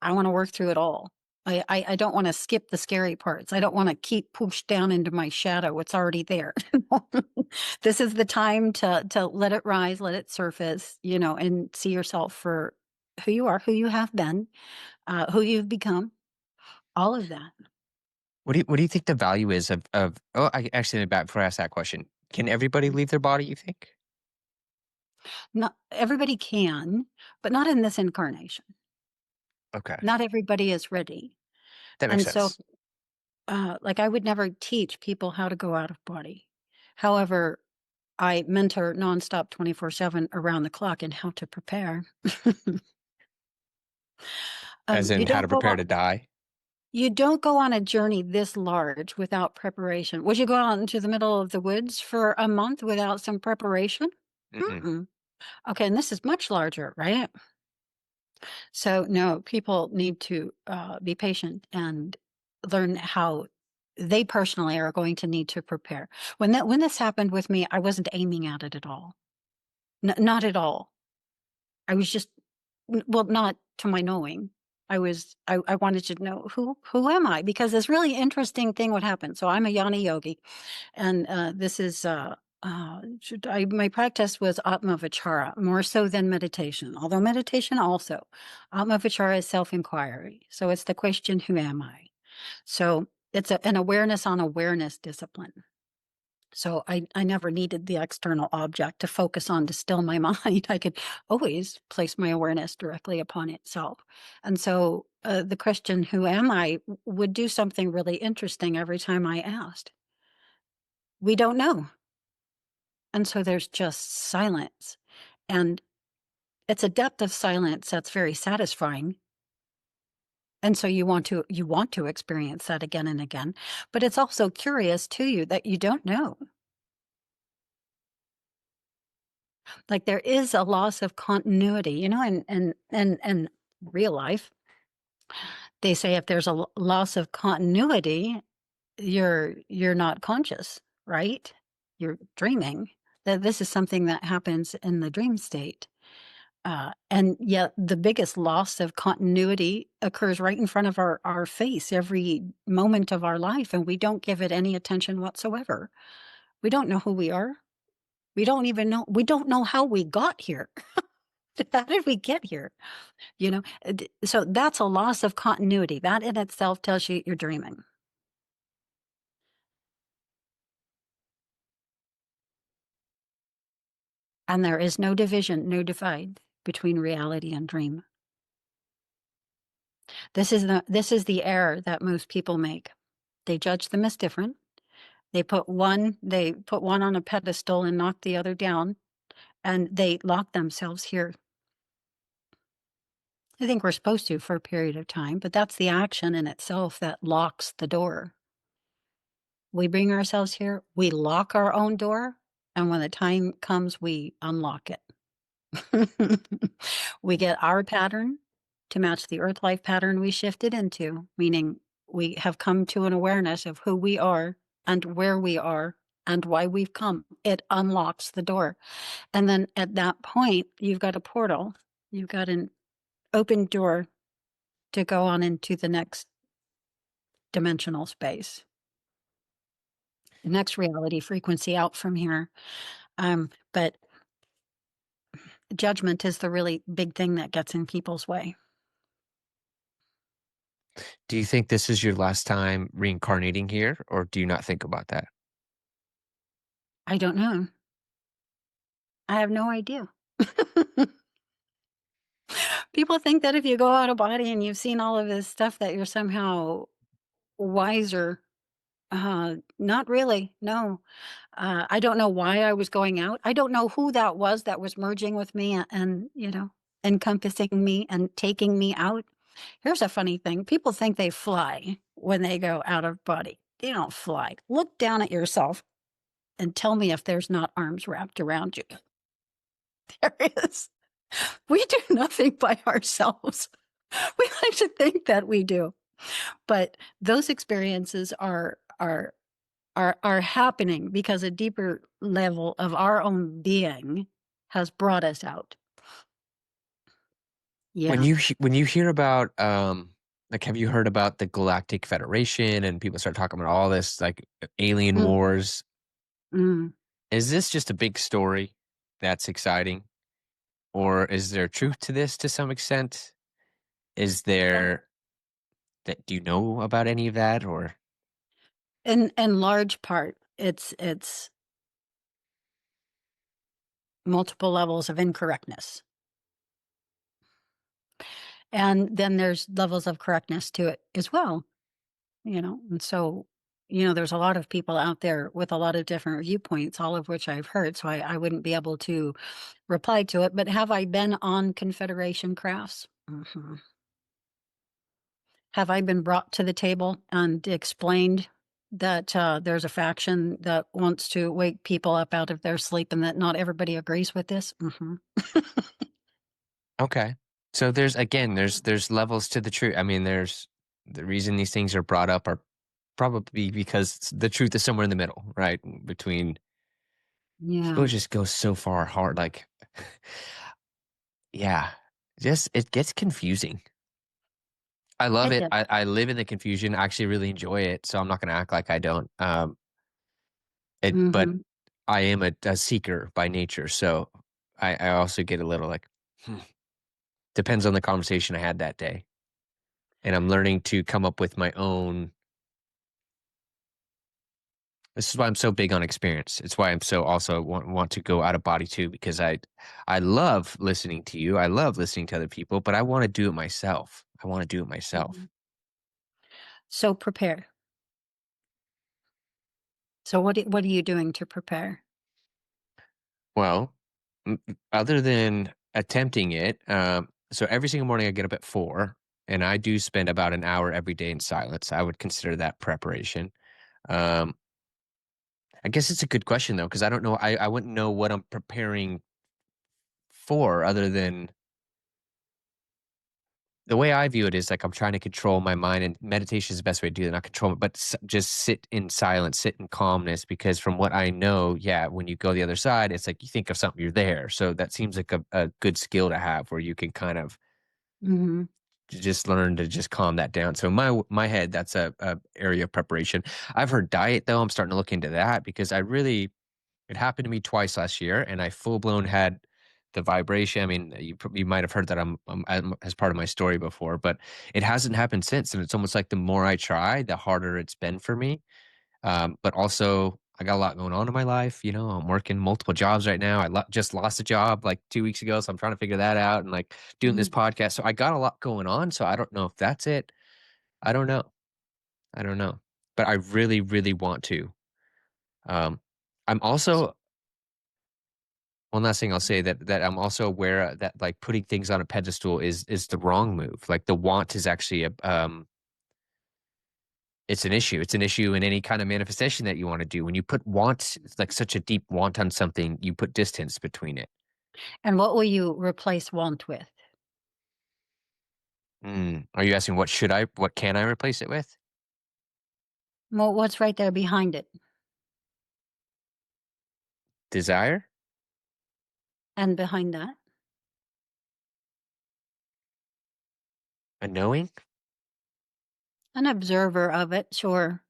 I want to work through it all. I don't want to skip the scary parts. I don't want to keep pushed down into my shadow. It's already there. This is the time to let it rise, let it surface, and see yourself for who you are, who you have been, who you've become, all of that. What do you think the value is of oh, I actually back before I ask that question. Can everybody leave their body, you think? Not everybody can, but not in this incarnation. Okay. Not everybody is ready. That makes And so, sense. like, I would never teach people how to go out of body. However, I mentor nonstop 24/7 around the clock and how to prepare. As You in how don't to go prepare on to die? a journey this large without preparation. Would you go out into the middle of the woods for a month without some preparation? Mm-mm. Mm-mm. Okay, and this is much larger, right? So, no, people need to be patient and learn how they personally are going to need to prepare. When this happened with me, I wasn't aiming at it at all. Not at all. I was just well, not to my knowing. I wanted to know who am I? Because this really interesting thing would happen. So I'm a Yana yogi, and this is my practice was Atma Vichara more so than meditation. Although meditation also, Atma Vichara is self inquiry. So it's the question, who am I? So it's an awareness on awareness discipline. So I never needed the external object to focus on to still my mind. I could always place my awareness directly upon itself. And so the question, who am I, would do something really interesting every time I asked. We don't know. And so there's just silence. And it's a depth of silence that's very satisfying. And so you want to experience that again and again. But it's also curious to you that you don't know. Like, there is a loss of continuity, and real life. They say if there's a loss of continuity, you're not conscious, right? You're dreaming. That this is something that happens in the dream state. And yet the biggest loss of continuity occurs right in front of our face every moment of our life, and we don't give it any attention whatsoever. We don't know who we are. We don't know how we got here. How did we get here? So that's a loss of continuity. That in itself tells you you're dreaming. And there is no division, no divide between reality and dream. This is the error that most people make. They judge them as different. They put one on a pedestal and knock the other down, and they lock themselves here. I think we're supposed to for a period of time, but that's the action in itself that locks the door. We bring ourselves here, we lock our own door, and when the time comes, we unlock it. We get our pattern to match the earth life pattern we shifted into, meaning we have come to an awareness of who we are and where we are and why we've come. It unlocks the door. And then at that point, you've got a portal, you've got an open door to go on into the next dimensional space, the next reality frequency out from here. But judgment is the really big thing that gets in people's way. Do you think this is your last time reincarnating here, or do you not think about that? I don't know. I have no idea. People think that if you go out of body and you've seen all of this stuff that you're somehow wiser. Not really, no. I don't know why I was going out. I don't know who that was merging with me and, encompassing me and taking me out. Here's a funny thing. People think they fly when they go out of body. They don't fly. Look down at yourself and tell me if there's not arms wrapped around you. There is. We do nothing by ourselves. We like to think that we do. But those experiences are happening because a deeper level of our own being has brought us out. When Yeah. you hear about like, have you heard about the Galactic Federation and people start talking about all this like alien Mm, wars? mm. Is this just a big story that's exciting, or is there truth to this to some extent? Is there that do you know about any of that or In large part, it's multiple levels of incorrectness. And then there's levels of correctness to it as well, And so, there's a lot of people out there with a lot of different viewpoints, all of which I've heard. So I wouldn't be able to reply to it. But have I been on Confederation crafts? Mhm. Have I been brought to the table and explained that there's a faction that wants to wake people up out of their sleep and that not everybody agrees with this? okay. So there's again there's levels to the truth. I mean, there's the reason these things are brought up are probably because the truth is somewhere in the middle, right? Between people Yeah, just go so far hard like yeah, just it gets confusing. I love it it. did. I live in the confusion. I actually really enjoy it, so I'm not going to act like I don't. But Hmm. I am a seeker by nature, so I also get a little like depends on the conversation I had that day, and I'm learning to come up with my own. This is why I'm so big on experience. It's why I'm so also want to go out of body too, because I love listening to you. I love listening to other people, but I want to do it myself. I want to do it myself. Hmm. So prepare. So what are you doing to prepare? Well, other than attempting it, so every single morning I get up at 4, and I do spend about an hour every day in silence. I would consider that preparation. Um, I guess it's a good question though, because I don't know. I wouldn't know what I'm preparing for other than the way I view it is like I'm trying to control my mind, and meditation is the best way to do that. Not control it, but just sit in silence, sit in calmness. Because from what I know, yeah, when you go the other side, it's like you think of something, you're there. So that seems like a good skill to have, where you can kind of Hmm. just learn to just calm that down. So my head, that's a area of preparation. I've heard diet though. I'm starting to look into that because I really it happened to me twice last year, and I full blown had the vibration. I mean, you might have heard that I'm as part of my story before, but it hasn't happened since. And it's almost like the more I try, the harder it's been for me. But also, I got a lot going on in my life. I'm working multiple jobs right now. Just lost a job like 2 weeks ago, so I'm trying to figure that out and like doing this Hmm. podcast. So I got a lot going on. So I don't know if that's it. I don't know. I don't know. But I really, really want to. Um, I'm also one last thing I'll say that I'm also aware that like putting things on a pedestal is the wrong move. Like the want is actually a it's an issue. It's an issue in any kind of manifestation that you want to do. When you put want, it's like such a deep want on something, you put distance between it. And what will you replace want with? Are you asking what can I replace it with? Well, what's right there behind it? Desire? And behind that? A knowing? An observer of it, sure.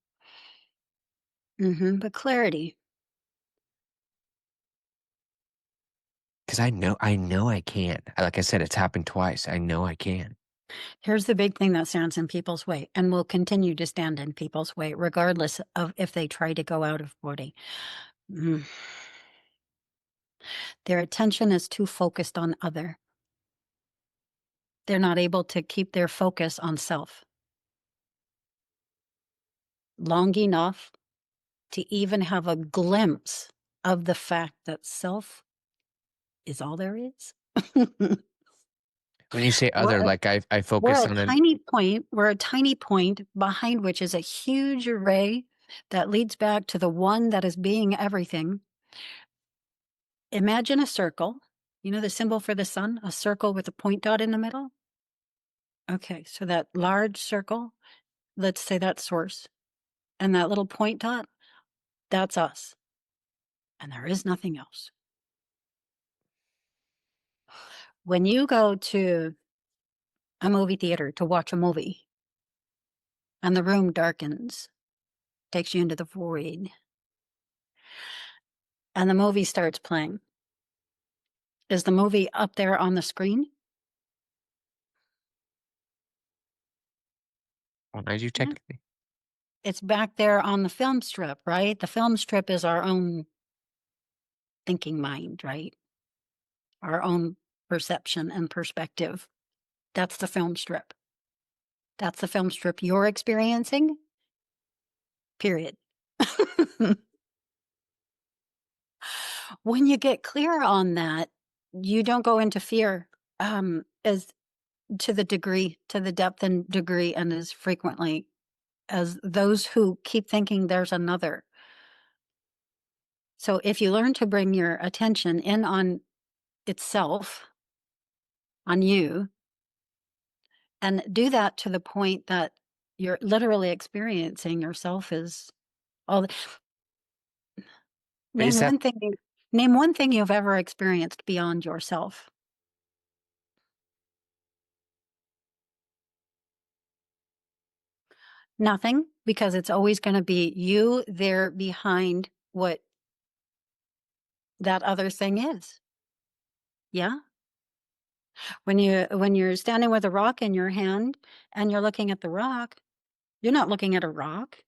But clarity. Because I know I can. Like I said, it's happened twice. I know I can. Here's the big thing that stands in people's way and will continue to stand in people's way, regardless of if they try to go out of body. Mm. Their attention is too focused on other. They're not able to keep their focus on self long enough to even have a glimpse of the fact that self is all there is. When you say We're other, a, like I we're focus a on an tiny point. We're a tiny point behind which is a huge array that leads back to the one that is being everything. Imagine a circle. You know the symbol for the sun? A circle with a point dot in the middle? Okay, so that large circle, let's say that's source. And that little point dot, that's us. And there is nothing else. When you go to a movie theater to watch a movie and the room darkens, takes you into the void, and the movie starts playing, is the movie up there on the screen? behind you Yeah. technically. It's back there on the film strip, right? The film strip is our own thinking mind, right? Our own perception and perspective. That's the film strip. That's the film strip you're experiencing, period. When you get clear on that, you don't go into fear as to the degree, to the depth and degree, and as frequently as those who keep thinking there's another. So if you learn to bring your attention in on itself, on you, and do that to the point that you're literally experiencing yourself as all the, Is name that one thing name one thing you've ever experienced beyond yourself. Nothing, because it's always going to be you there behind what that other thing is. Yeah. When you're standing with a rock in your hand and you're looking at the rock, you're not looking at a rock.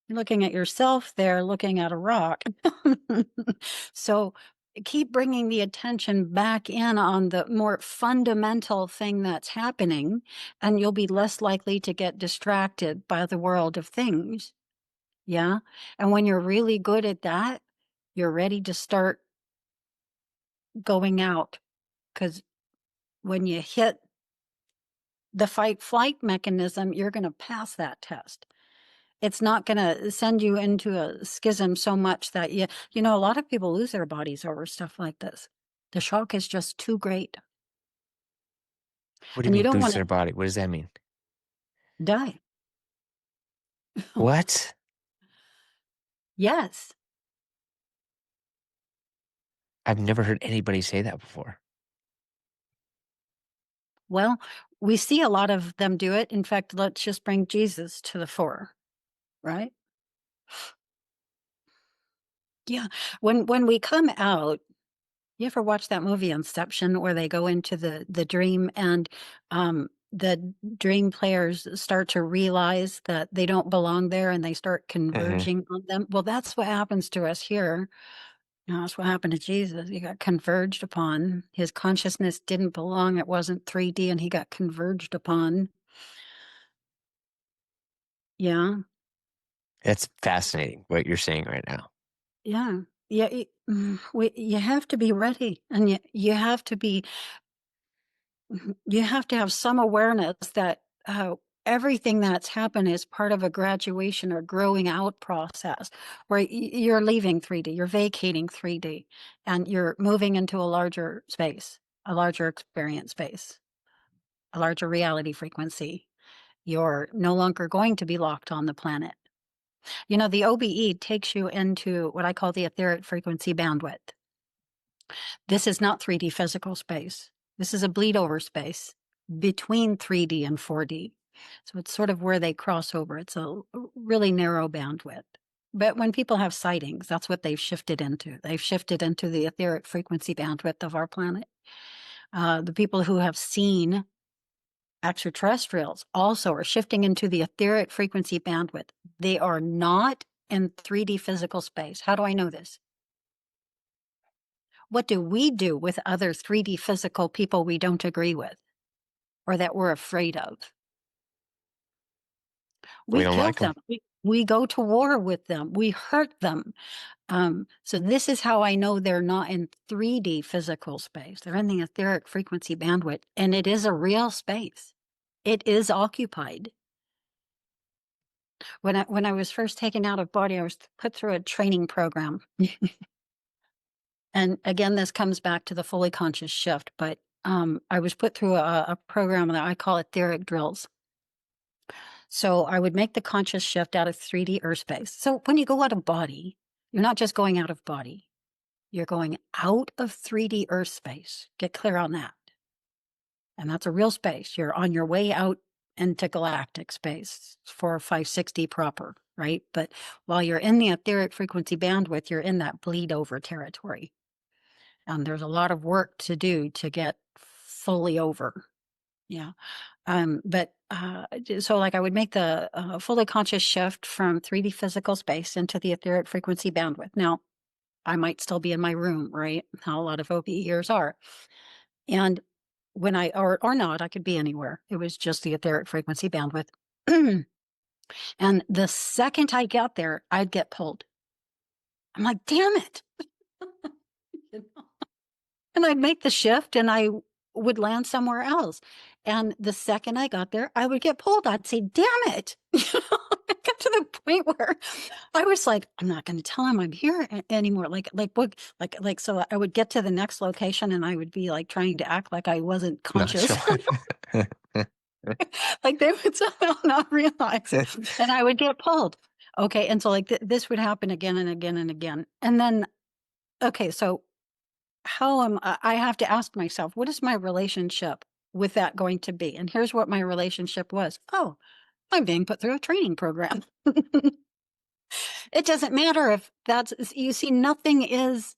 You're looking at yourself there looking at a rock. So keep bringing the attention back in on the more fundamental thing that's happening, and you'll be less likely to get distracted by the world of things. Yeah. And when you're really good at that, you're ready to start going out. Because when you hit the fight flight mechanism, you're going to pass that test. It's not going to send you into a schism so much that you know, a lot of people lose their bodies over stuff like this. The shock is just too great. what do you And you mean don't lose want their to body? What does that mean? die. What? Yes. I've never heard anybody say that before. Well, we see a lot of them do it. In fact, let's just bring Jesus to the fore, right? Yeah. When we come out, you ever watch that movie Inception where they go into the dream and the dream players start to realize that they don't belong there and they start Hmm. converging on them? Well, that's what happens to us here. You know, that's what happened to Jesus. He got converged upon. His consciousness didn't belong. It wasn't 3D, and he got converged upon. Yeah. That's fascinating what you're saying right now. Yeah. Yeah. You have to be ready, and you have to be. You have to have some awareness that everything that's happened is part of a graduation or growing out process where you're leaving 3D, you're vacating 3D, and you're moving into a larger space, a larger experience space, a larger reality frequency. You're no longer going to be locked on the planet. You know, the OBE takes you into what I call the etheric frequency bandwidth. This is not 3D physical space. This is a bleed over space between 3D and 4D. So it's sort of where they cross over. It's a really narrow bandwidth. But when people have sightings, that's what they've shifted into. They've shifted into the etheric frequency bandwidth of our planet. The people who have seen extraterrestrials also are shifting into the etheric frequency bandwidth. They are not in 3D physical space. How do I know this? What do we do with other 3D physical people we don't agree with? or that we're afraid of. We We don't kill like them. them. We go to war with them. We hurt them. So this is how I know they're not in 3D physical space. They're in the etheric frequency bandwidth, and it is a real space. It is occupied. When I was first taken out of body, I was put through a training program. And again, this comes back to the fully conscious shift, but I was put through a program that I call etheric drills. So I would make the conscious shift out of 3D earth space. So when you go out of body, you're not just going out of body, you're going out of 3D earth space. Get clear on that. And that's a real space. You're on your way out into galactic space for 560 proper, right? But while you're in the etheric frequency bandwidth, you're in that bleed over territory. And there's a lot of work to do to get fully over. Yeah. So like I would make the fully conscious shift from 3D physical space into the etheric frequency bandwidth. Now, I might still be in my room, right? How a lot of OBEers are. And when or not, I could be anywhere. It was just the etheric frequency bandwidth. And the second I got there, I'd get pulled. I'm like, damn it. You know? And I'd make the shift and I would land somewhere else. And the second I got there, I would get pulled. I'd say, damn it. I got to the point where I was like, I'm not going to tell him I'm here anymore. So I would get to the next location and I would be like trying to act like I wasn't Not conscious. sure. Like they would somehow not realize and I would get pulled. Okay. And so like this would happen again and again and again. And then, okay, so how am I have to ask myself, what is my relationship with that going to be? And here's what my relationship was. Oh, I'm being put through a training program. It doesn't matter if that's, you see, nothing is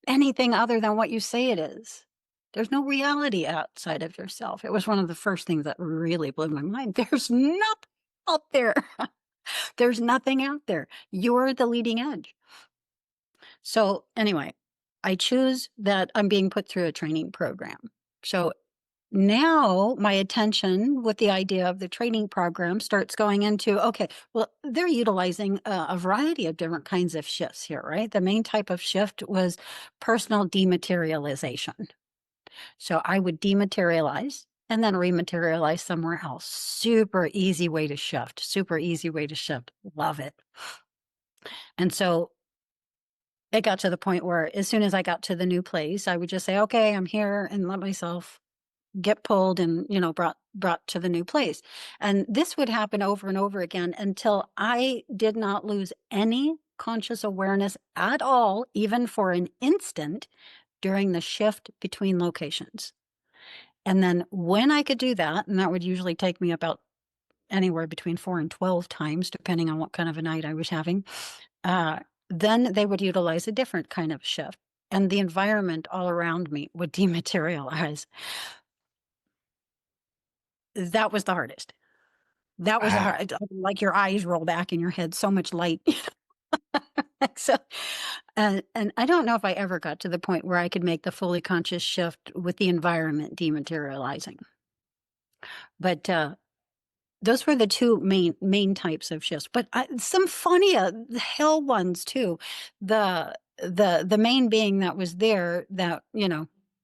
anything other than what you say it is. There's no reality outside of yourself. It was one of the first things that really blew my mind. There's nothing out there. There's nothing out there. You're the leading edge. So anyway, I choose that I'm being put through a training program. So now my attention with the idea of the training program starts going into, okay, well, they're utilizing a variety of different kinds of shifts here, right? The main type of shift was personal dematerialization. So I would dematerialize and then rematerialize somewhere else. Super easy way to shift, super easy way to shift. Love it. And so it got to the point where as soon as I got to the new place, I would just say, okay, I'm here, and let myself get pulled and, brought to the new place. And this would happen over and over again until I did not lose any conscious awareness at all, even for an instant during the shift between locations. And then when I could do that, and that would usually take me about anywhere between 4 and 12 times, depending on what kind of a night I was having, then they would utilize a different kind of shift. And the environment all around me would dematerialize. That was the hardest. That was the Wow. hard, like your eyes roll back in your head, so much light. So, and I don't know if I ever got to the point where I could make the fully conscious shift with the environment dematerializing. But those were the two main types of shifts. But some funny hell ones too. The main being that was there that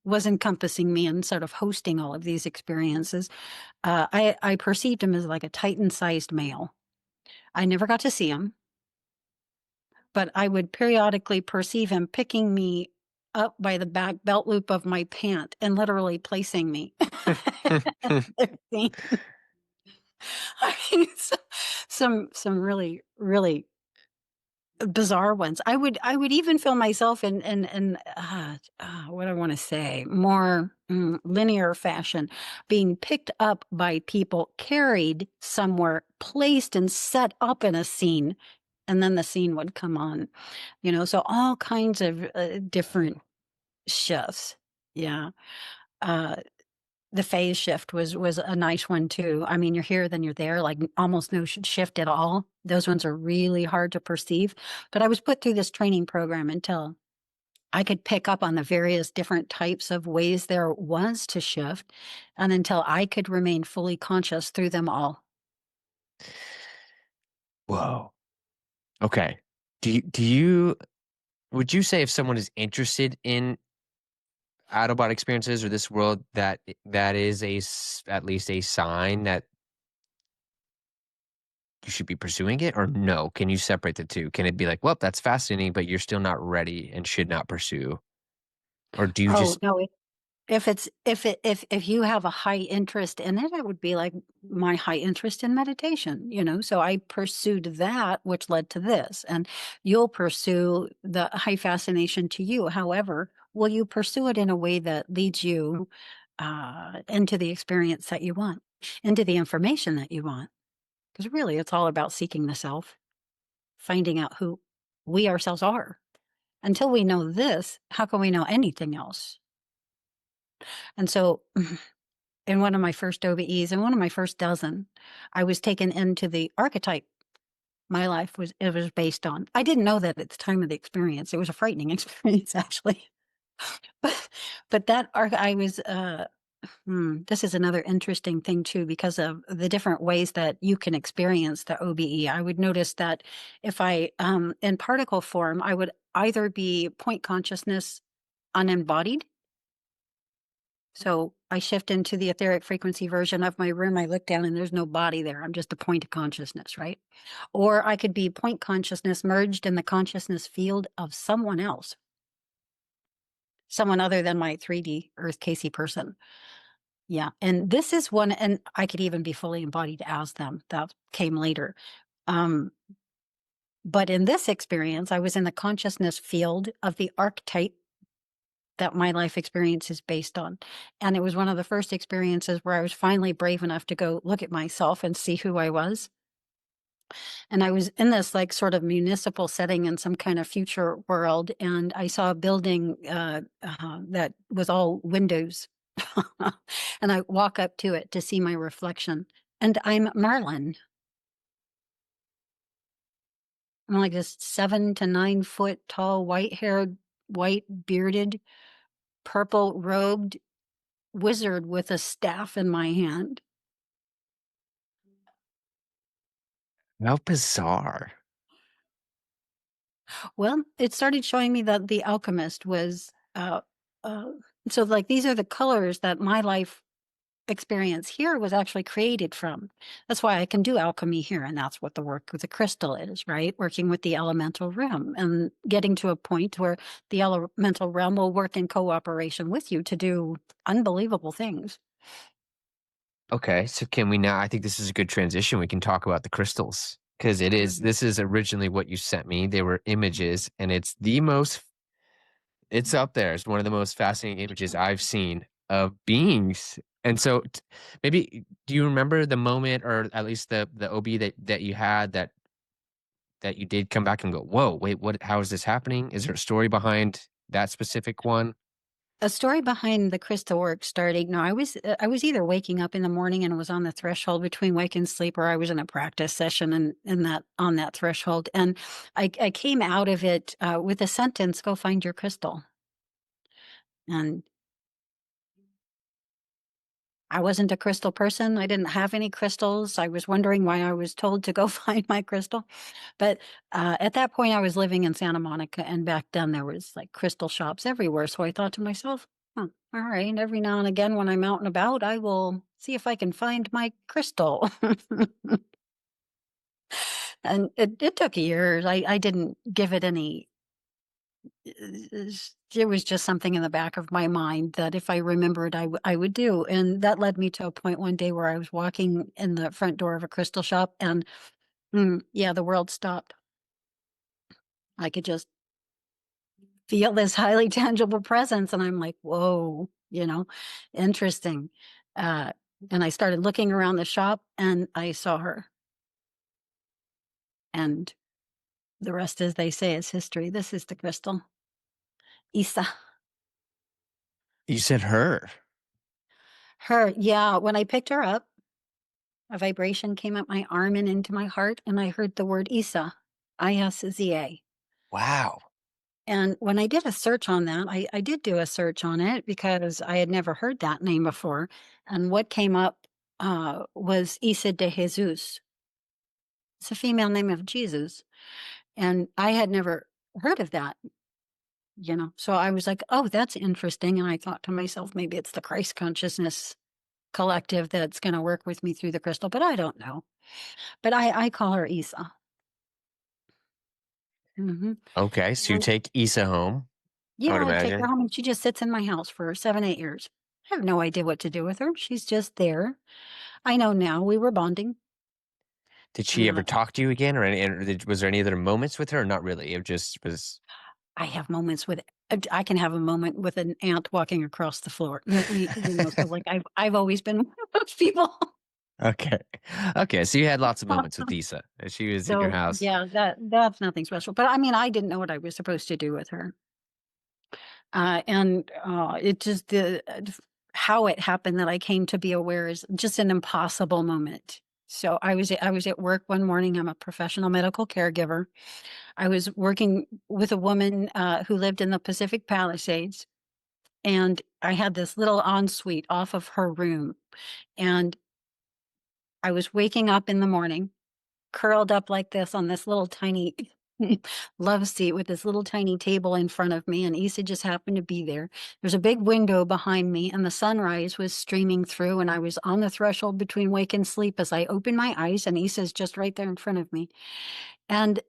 was encompassing me and sort of hosting all of these experiences. I perceived him as like a Titan-sized male. I never got to see him, but I would periodically perceive him picking me up by the back belt loop of my pant and literally placing me. I mean, some really, really bizarre ones. I would even feel myself in what I want to say, more linear fashion, being picked up by people, carried somewhere, placed and set up in a scene, and then the scene would come on. So all kinds of different shifts. Yeah. The phase shift was a nice one too. I mean, you're here, then you're there, like almost no shift at all. Those ones are really hard to perceive. But I was put through this training program until I could pick up on the various different types of ways there was to shift, and until I could remain fully conscious through them all. Whoa. Okay. Do you would you say if someone is interested in out of body experiences or this world that that is at least a sign that you should be pursuing it, or no? Can you separate the two? Can it be like, well, that's fascinating, but you're still not ready and should not pursue? Or do you Oh, just no, if you have a high interest in it, it would be like my high interest in meditation, So I pursued that, which led to this, and you'll pursue the high fascination to you. However, will you pursue it in a way that leads you into the experience that you want, into the information that you want? Because really, it's all about seeking the self, finding out who we ourselves are. Until we know this, how can we know anything else? And so, in one of my first OBEs, and one of my first dozen, I was taken into the archetype my life was based on. I didn't know that at the time of the experience. It was a frightening experience, actually. But that arc, I was. This is another interesting thing too, because of the different ways that you can experience the OBE. I would notice that if I, in particle form, I would either be point consciousness unembodied. So I shift into the etheric frequency version of my room. I look down and there's no body there. I'm just a point of consciousness, right? Or I could be point consciousness merged in the consciousness field of someone else, someone other than my 3D Earth Casey person. Yeah. And this is one, and I could even be fully embodied as them. That came later. Um, but in this experience, I was in the consciousness field of the archetype that my life experience is based on. And it was one of the first experiences where I was finally brave enough to go look at myself and see who I was. And I was in this like sort of municipal setting in some kind of future world. And I saw a building that was all windows. And I walk up to it to see my reflection. And I'm Merlin. I'm like this 7 to 9 foot tall, white haired, white bearded, purple robed wizard with a staff in my hand. how bizarre? Well, it started showing me that the alchemist was, uh, so like these are the colors that my life experience here was actually created from. That's why I can do alchemy here. And that's what the work with the crystal is, right? Working with the elemental realm and getting to a point where the elemental realm will work in cooperation with you to do unbelievable things. Okay, so can we now? I think this is a good transition. We can talk about the crystals because it is. This is originally what you sent me. They were images, and it's the most. It's up there. It's one of the most fascinating images I've seen of beings. And so, maybe do you remember the moment, or at least the OB that you had that you did come back and go, whoa, wait, what? How is this happening? Is there a story behind that specific one? A story behind the crystal work starting. No, I was either waking up in the morning and was on the threshold between wake and sleep, or I was in a practice session and in that on that threshold. And I came out of it with a sentence: "Go find your crystal." And I wasn't a crystal person. I didn't have any crystals. I was wondering why I was told to go find my crystal. But at that point, I was living in Santa Monica, and back then there was like crystal shops everywhere. So I thought to myself, "Oh, all right, every now and again when I'm out and about, I will see if I can find my crystal." And it took years. I didn't give it any. There was just something in the back of my mind that if I remembered, I would do. And that led me to a point one day where I was walking in the front door of a crystal shop, and yeah, the world stopped. I could just feel this highly tangible presence, and I'm like, whoa, interesting. Uh, and I started looking around the shop, and I saw her. And the rest, as they say, is history. This is the crystal, Isa. You said her. Her, yeah. When I picked her up, a vibration came up my arm and into my heart, and I heard the word Isa, Isa. Wow. And when I did a search on that, I did do a search on it because I had never heard that name before. And what came up was Isa de Jesus. It's a female name of Jesus. And I had never heard of that, you know. So I was like, oh, that's interesting. And I thought to myself, maybe it's the Christ consciousness collective that's going to work with me through the crystal, but I don't know. But I call her Isa. Hmm. Okay, so you And take Issa home, I would yeah, I take her imagine. home and she just sits in my house for 7, 8 years. I have no idea what to do with her. She's just there. I know now we were bonding. Did she ever Uh, talk to you again, or was there any other moments with her, or not really? It just was. I have moments with, I can have a moment with an ant walking across the floor. You know, so like I've always been one of those people. Okay. Okay, so you had lots of moments with Issa, and she was in your So house. yeah, that's nothing special. But I mean, I didn't know what I was supposed to do with her. And it just how it happened that I came to be aware is just an impossible moment. So I was at work one morning. I'm a professional medical caregiver. I was working with a woman who lived in the Pacific Palisades, and I had this little ensuite off of her room. And I was waking up in the morning, curled up like this on this little tiny love seat with this little tiny table in front of me, and Issa just happened to be there. There's a big window behind me, and the sunrise was streaming through, and I was on the threshold between wake and sleep as I opened my eyes, and Issa's just right there in front of me. And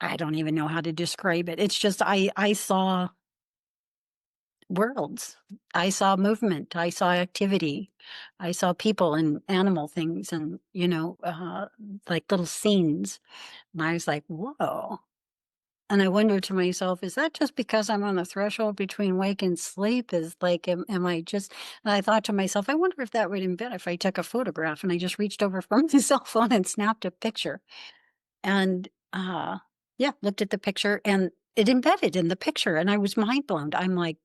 I don't even know how to describe it. It's just I saw worlds. I saw movement. I saw activity. I saw people and animal things and, you know, like little scenes. And I was like, whoa. And I wondered to myself, is that just because I'm on the threshold between wake and sleep? Is like, am I just, and I thought to myself, I wonder if that would embed if I took a photograph and I just reached over from my cell phone and snapped a picture. And yeah, looked at the picture and it embedded in the picture. And I was mind blown. I'm like,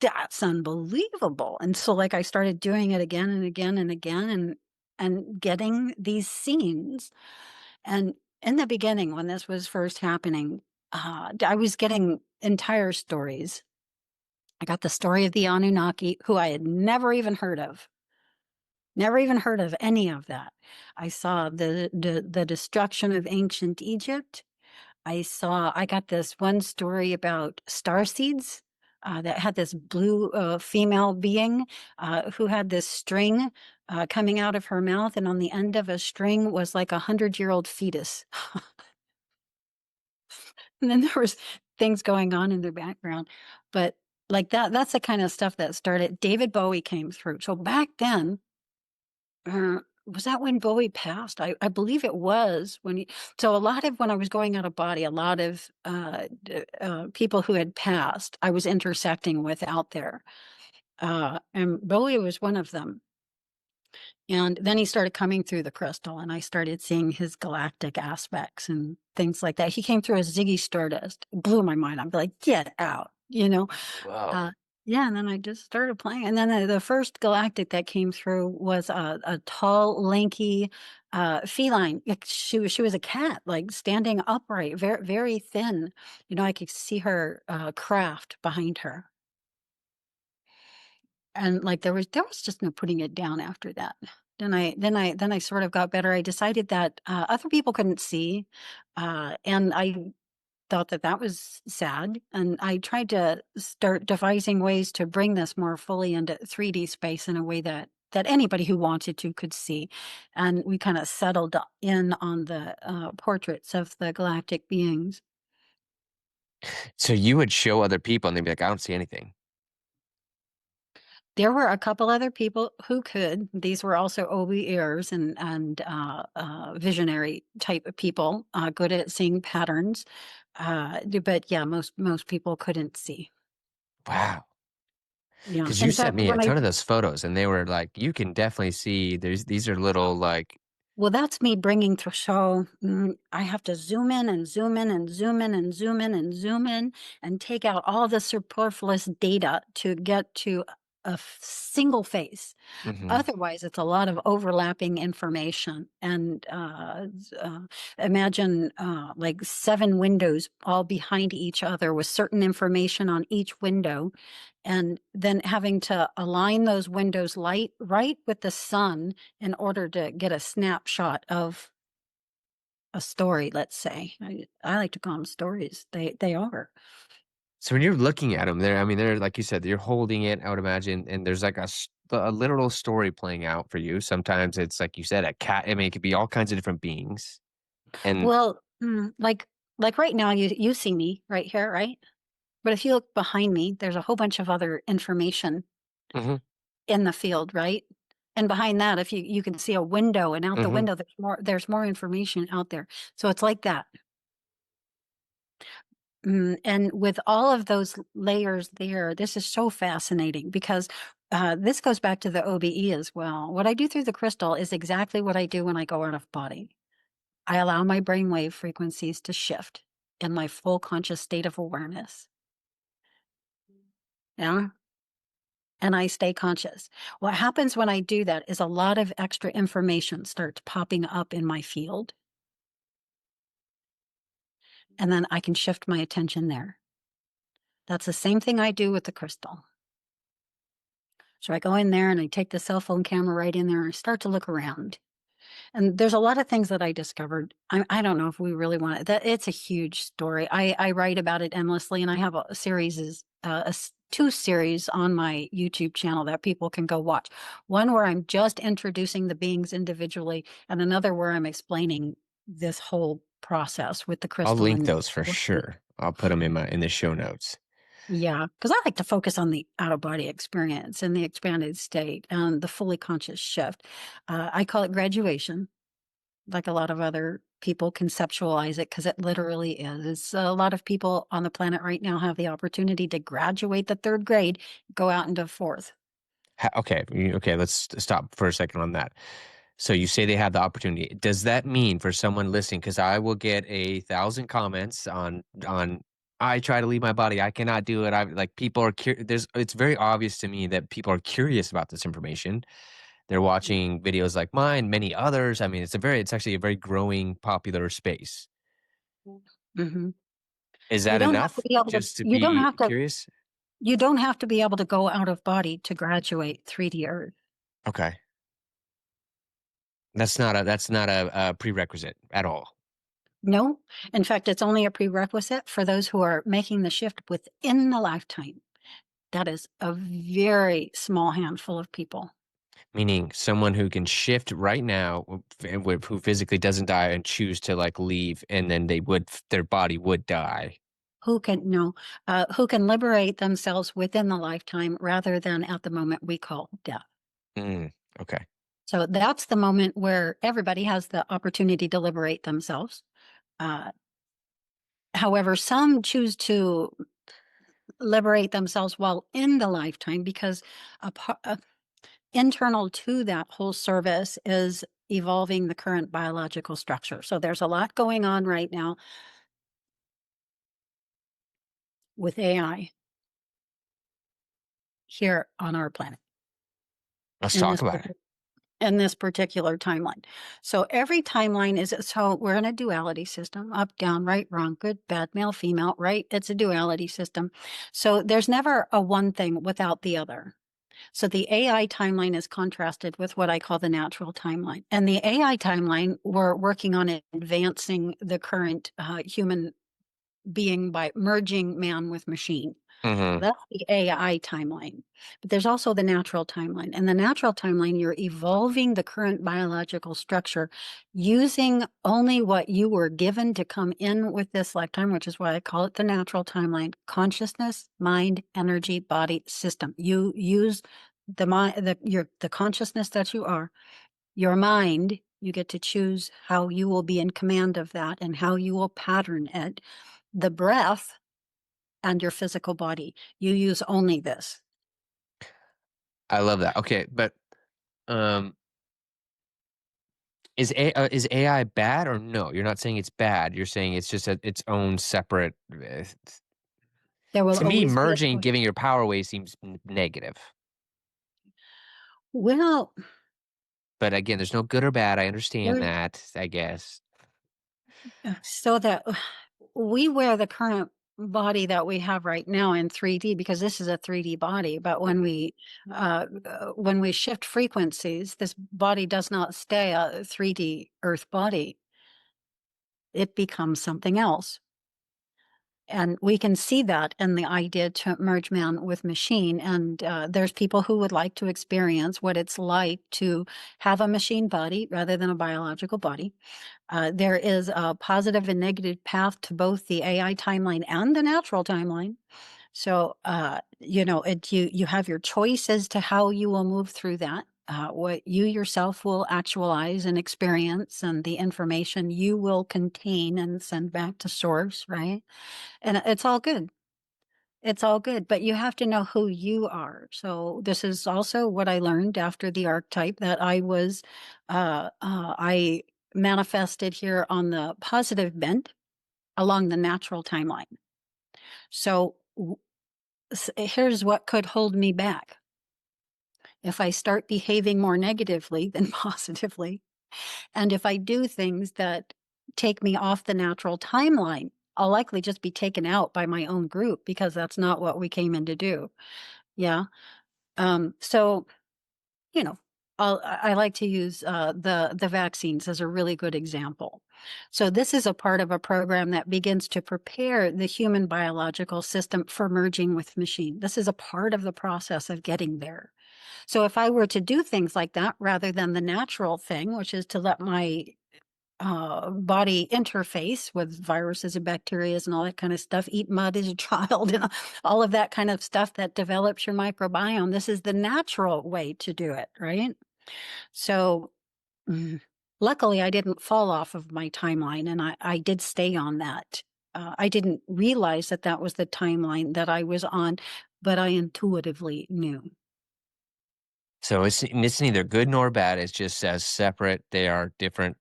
that's unbelievable. And so like I started doing it again and again and again and getting these scenes. And in the beginning when this was first happening, I was getting entire stories. I got the story of the Anunnaki, who I had never even heard of. Never even heard of any of that. I saw the destruction of ancient Egypt. I got this one story about star seeds that had this blue female being who had this string coming out of her mouth, and on the end of a string was like 100-year-old fetus. And then there was things going on in the background, but like that's the kind of stuff that started. David Bowie came through. So back then, was that when Bowie passed? I believe it was when he, so a lot of when I was going out of body, a lot of people who had passed, I was intersecting with out there. And Bowie was one of them. And then he started coming through the crystal, and I started seeing his galactic aspects and things like that. He came through as Ziggy Stardust, blew my mind. I'm like, get out, you know? Wow. Uh, yeah, and then I just started playing. And then the first galactic that came through was a tall, lanky feline. She was a cat, like standing upright, very very thin. You know, I could see her craft behind her, and like there was just no putting it down after that. Then I sort of got better. I decided that other people couldn't see, and I thought that that was sad, and I tried to start devising ways to bring this more fully into 3D space in a way that anybody who wanted to could see. And we kind of settled in on the portraits of the galactic beings. So you would show other people, and they'd be like, "I don't see anything." There were a couple other people who could. These were also OBEs and visionary type of people, good at seeing patterns. But yeah, most people couldn't see. Wow. Yeah. Because you In sent fact, me a when I ton of those photos, and they were like, you can definitely see these are little like. well, that's me bringing to show. I have to zoom in and zoom in and zoom in and zoom in and zoom in and take out all the superfluous data to get to single face. Mhm. Otherwise, it's a lot of overlapping information. And imagine like 7 windows all behind each other with certain information on each window, and then having to align those windows light right with the sun in order to get a snapshot of a story. Let's say I like to call them stories. They are. So when you're looking at them, they're I mean, they're like you said, you're holding it, I would imagine, and there's like a literal story playing out for you. Sometimes it's like you said, a cat. I mean, it could be all kinds of different beings. And Well, like right now, you see me right here, right? But if you look behind me, there's a whole bunch of other information mhm, in the field, right? And behind that, if you can see a window, and out the mhm. window there's more information out there. So it's like that. And with all of those layers there, this is so fascinating because this goes back to the OBE as well. What I do through the crystal is exactly what I do when I go out of body. I allow my brainwave frequencies to shift in my full conscious state of awareness. Yeah. And I stay conscious. What happens when I do that is a lot of extra information starts popping up in my field. And then I can shift my attention there. That's the same thing I do with the crystal. So I go in there and I take the cell phone camera right in there and I start to look around. And there's a lot of things that I discovered. I don't know if we really want it. That it's a huge story. I write about it endlessly, and I have a series is 2 series on my YouTube channel that people can go watch. One where I'm just introducing the beings individually, and another where I'm explaining this whole process with the I'll crystal link and those for sure. I'll put them in the show notes. yeah, because I like to focus on the out of body experience and the expanded state and the fully conscious shift. I call it graduation, like a lot of other people conceptualize it, because it literally is. It's a lot of people on the planet right now have the opportunity to graduate the 3rd grade, go out into 4th. Okay, let's stop for a second on that. So you say they have the opportunity. Does that mean for someone listening, because I will get 1,000 comments on I try to leave my body, I cannot do it. I like people are there's it's very obvious to me that people are curious about this information. They're watching videos like mine, many others. I mean, it's actually a very growing popular space. Hmm. Is You that don't have to enough be able to. just to You don't be have to. curious? You don't have to be able to go out of body to graduate 3D Earth. Okay. That's not a prerequisite at all. No, in fact, it's only a prerequisite for those who are making the shift within the lifetime. That is a very small handful of people Meaning someone who can shift right now, who physically doesn't die and choose to like leave, and then their body would die. who can no, who can liberate themselves within the lifetime rather than at the moment we call death. Mm, okay. So that's the moment where everybody has the opportunity to liberate themselves. Uh, However, some choose to liberate themselves while in the lifetime because internal to that whole service is evolving the current biological structure. So there's a lot going on right now with AI here on our planet Let's in talk about it. this particular timeline. So every timeline is so we're in a duality system, up, down, right, wrong, good, bad, male, female, right? It's a duality system. So there's never a one thing without the other. So the AI timeline is contrasted with what I call the natural timeline. And the AI timeline, we're working on advancing the current human being by merging man with machine. So Mhm. that's the AI timeline. But there's also the natural timeline. And the natural timeline, you're evolving the current biological structure using only what you were given to come in with this lifetime, which is why I call it the natural timeline: consciousness, mind, energy, body, system. You use the mind, the consciousness that you are, your mind. You get to choose how you will be in command of that and how you will pattern it. The breath and your physical body. You use only this. I love that. Okay, but um, is AI bad or no? You're not saying it's bad. You're saying it's just its own separate. There will To me, always be a merging, choice. giving your power away seems negative. Well, But again, there's no good or bad. I understand there, that, I guess. so that we wear the current body that we have right now in 3D because this is a 3D body. But when we shift frequencies, this body does not stay a 3D Earth body. It becomes something else. And we can see that in the idea to merge man with machine. And there's people who would like to experience what it's like to have a machine body rather than a biological body. There is a positive and negative path to both the AI timeline and the natural timeline. So, you have your choice as to how you will move through that. What you yourself will actualize and experience, and the information you will contain and send back to source, right? And it's all good. It's all good, but you have to know who you are. So this is also what I learned after the archetype that I manifested here on the positive bent along the natural timeline. So here's what could hold me back. If I start behaving more negatively than positively, and if I do things that take me off the natural timeline, I'll likely just be taken out by my own group because that's not what we came in to do. Yeah. So, you know, I like to use the vaccines as a really good example. So this is a part of a program that begins to prepare the human biological system for merging with machine. This is a part of the process of getting there. So if I were to do things like that rather than the natural thing, which is to let my body interface with viruses and bacteria and all that kind of stuff, eat mud as a child, and all of that kind of stuff that develops your microbiome. This is the natural way to do it, right? So, luckily, I didn't fall off of my timeline and I did stay on that. I didn't realize that that was the timeline that I was on, but I intuitively knew. So it's neither good nor bad. It's just as separate. They are different.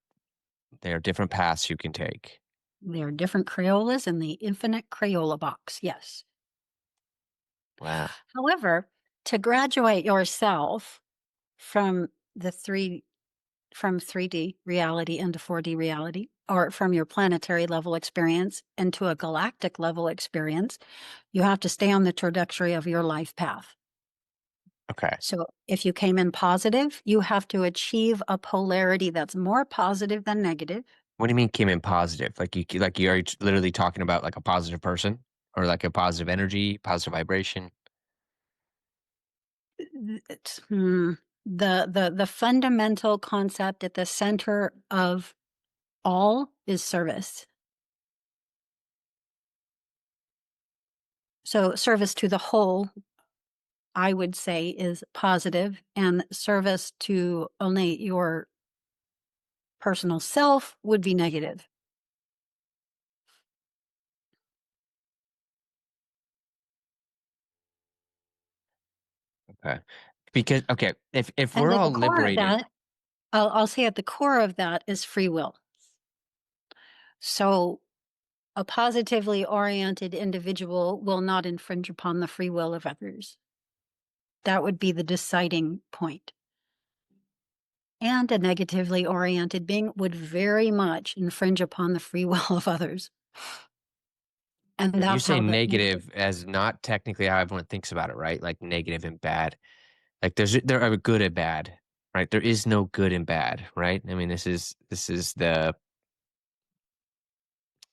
They are different paths you can take. There are different Crayolas in the infinite Crayola box, yes. Wow. However, to graduate yourself from the three from 3D reality into 4D reality, or from your planetary level experience into a galactic level experience, you have to stay on the trajectory of your life path. Okay. So if you came in positive, you have to achieve a polarity that's more positive than negative. What do you mean came in positive? Like you are literally talking about like a positive person or like a positive energy, positive vibration? It's, the fundamental concept at the center of all is service. So service to the whole, I would say, is positive, and service to only your personal self would be negative. Okay. Because okay, if And we're at the all core of liberated, that, I'll say at the core of that is free will. So a positively oriented individual will not infringe upon the free will of others. That would be the deciding point. And a negatively oriented being would very much infringe upon the free will of others. And you that's say how the negative as not technically how everyone thinks about it, right? Like negative and bad. Like there are good and bad, right? There is no good and bad, right? I mean, this is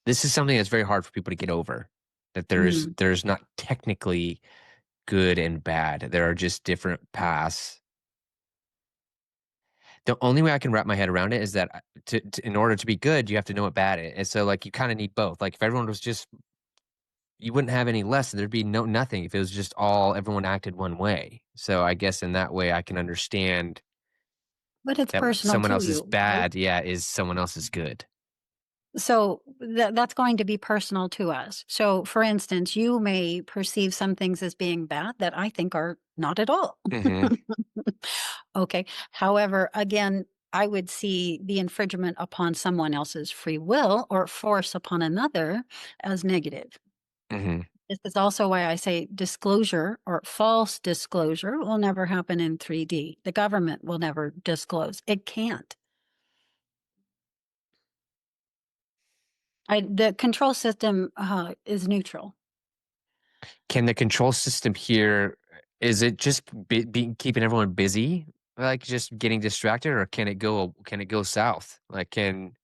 something that's very hard for people to get over. That mm, there's not technically good and bad. There are just different paths. The only way I can wrap my head around it is that in order to be good, you have to know what bad is. And so like you kind of need both. Like if everyone was just you wouldn't have any lesson. There'd be nothing if it was just all everyone acted one way. So I guess in that way I can understand but it's that personal someone to else's you, right? bad, yeah, is someone else's good. So that's going to be personal to us. So, for instance, you may perceive some things as being bad that I think are not at all. Hmm. Okay. However, again, I would see the infringement upon someone else's free will or force upon another as negative. Hmm. This is also why I say disclosure or false disclosure will never happen in 3D. The government will never disclose. It can't. The control system is neutral. Can the control system here, is it just keeping everyone busy, like just getting distracted, or can it go south? Like can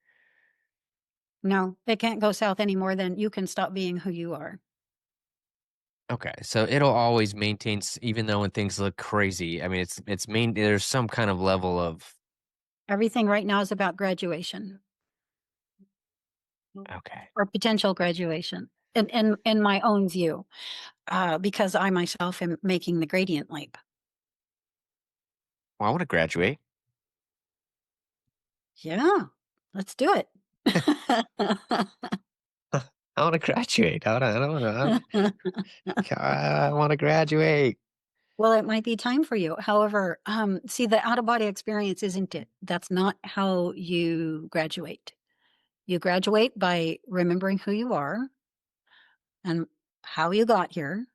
No, it can't go south any more than you can stop being who you are. Okay, so it'll always maintain, even though when things look crazy. I mean, there's some kind of level of Everything right now is about graduation okay. or potential graduation in my own view, because I myself am making the gradient leap. Well, I want to graduate. Yeah, let's do it. I want to graduate. I don't want to. I want to graduate. Well, it might be time for you. However, see, the out of body experience isn't it. That's not how you graduate. You graduate by remembering who you are and how you got here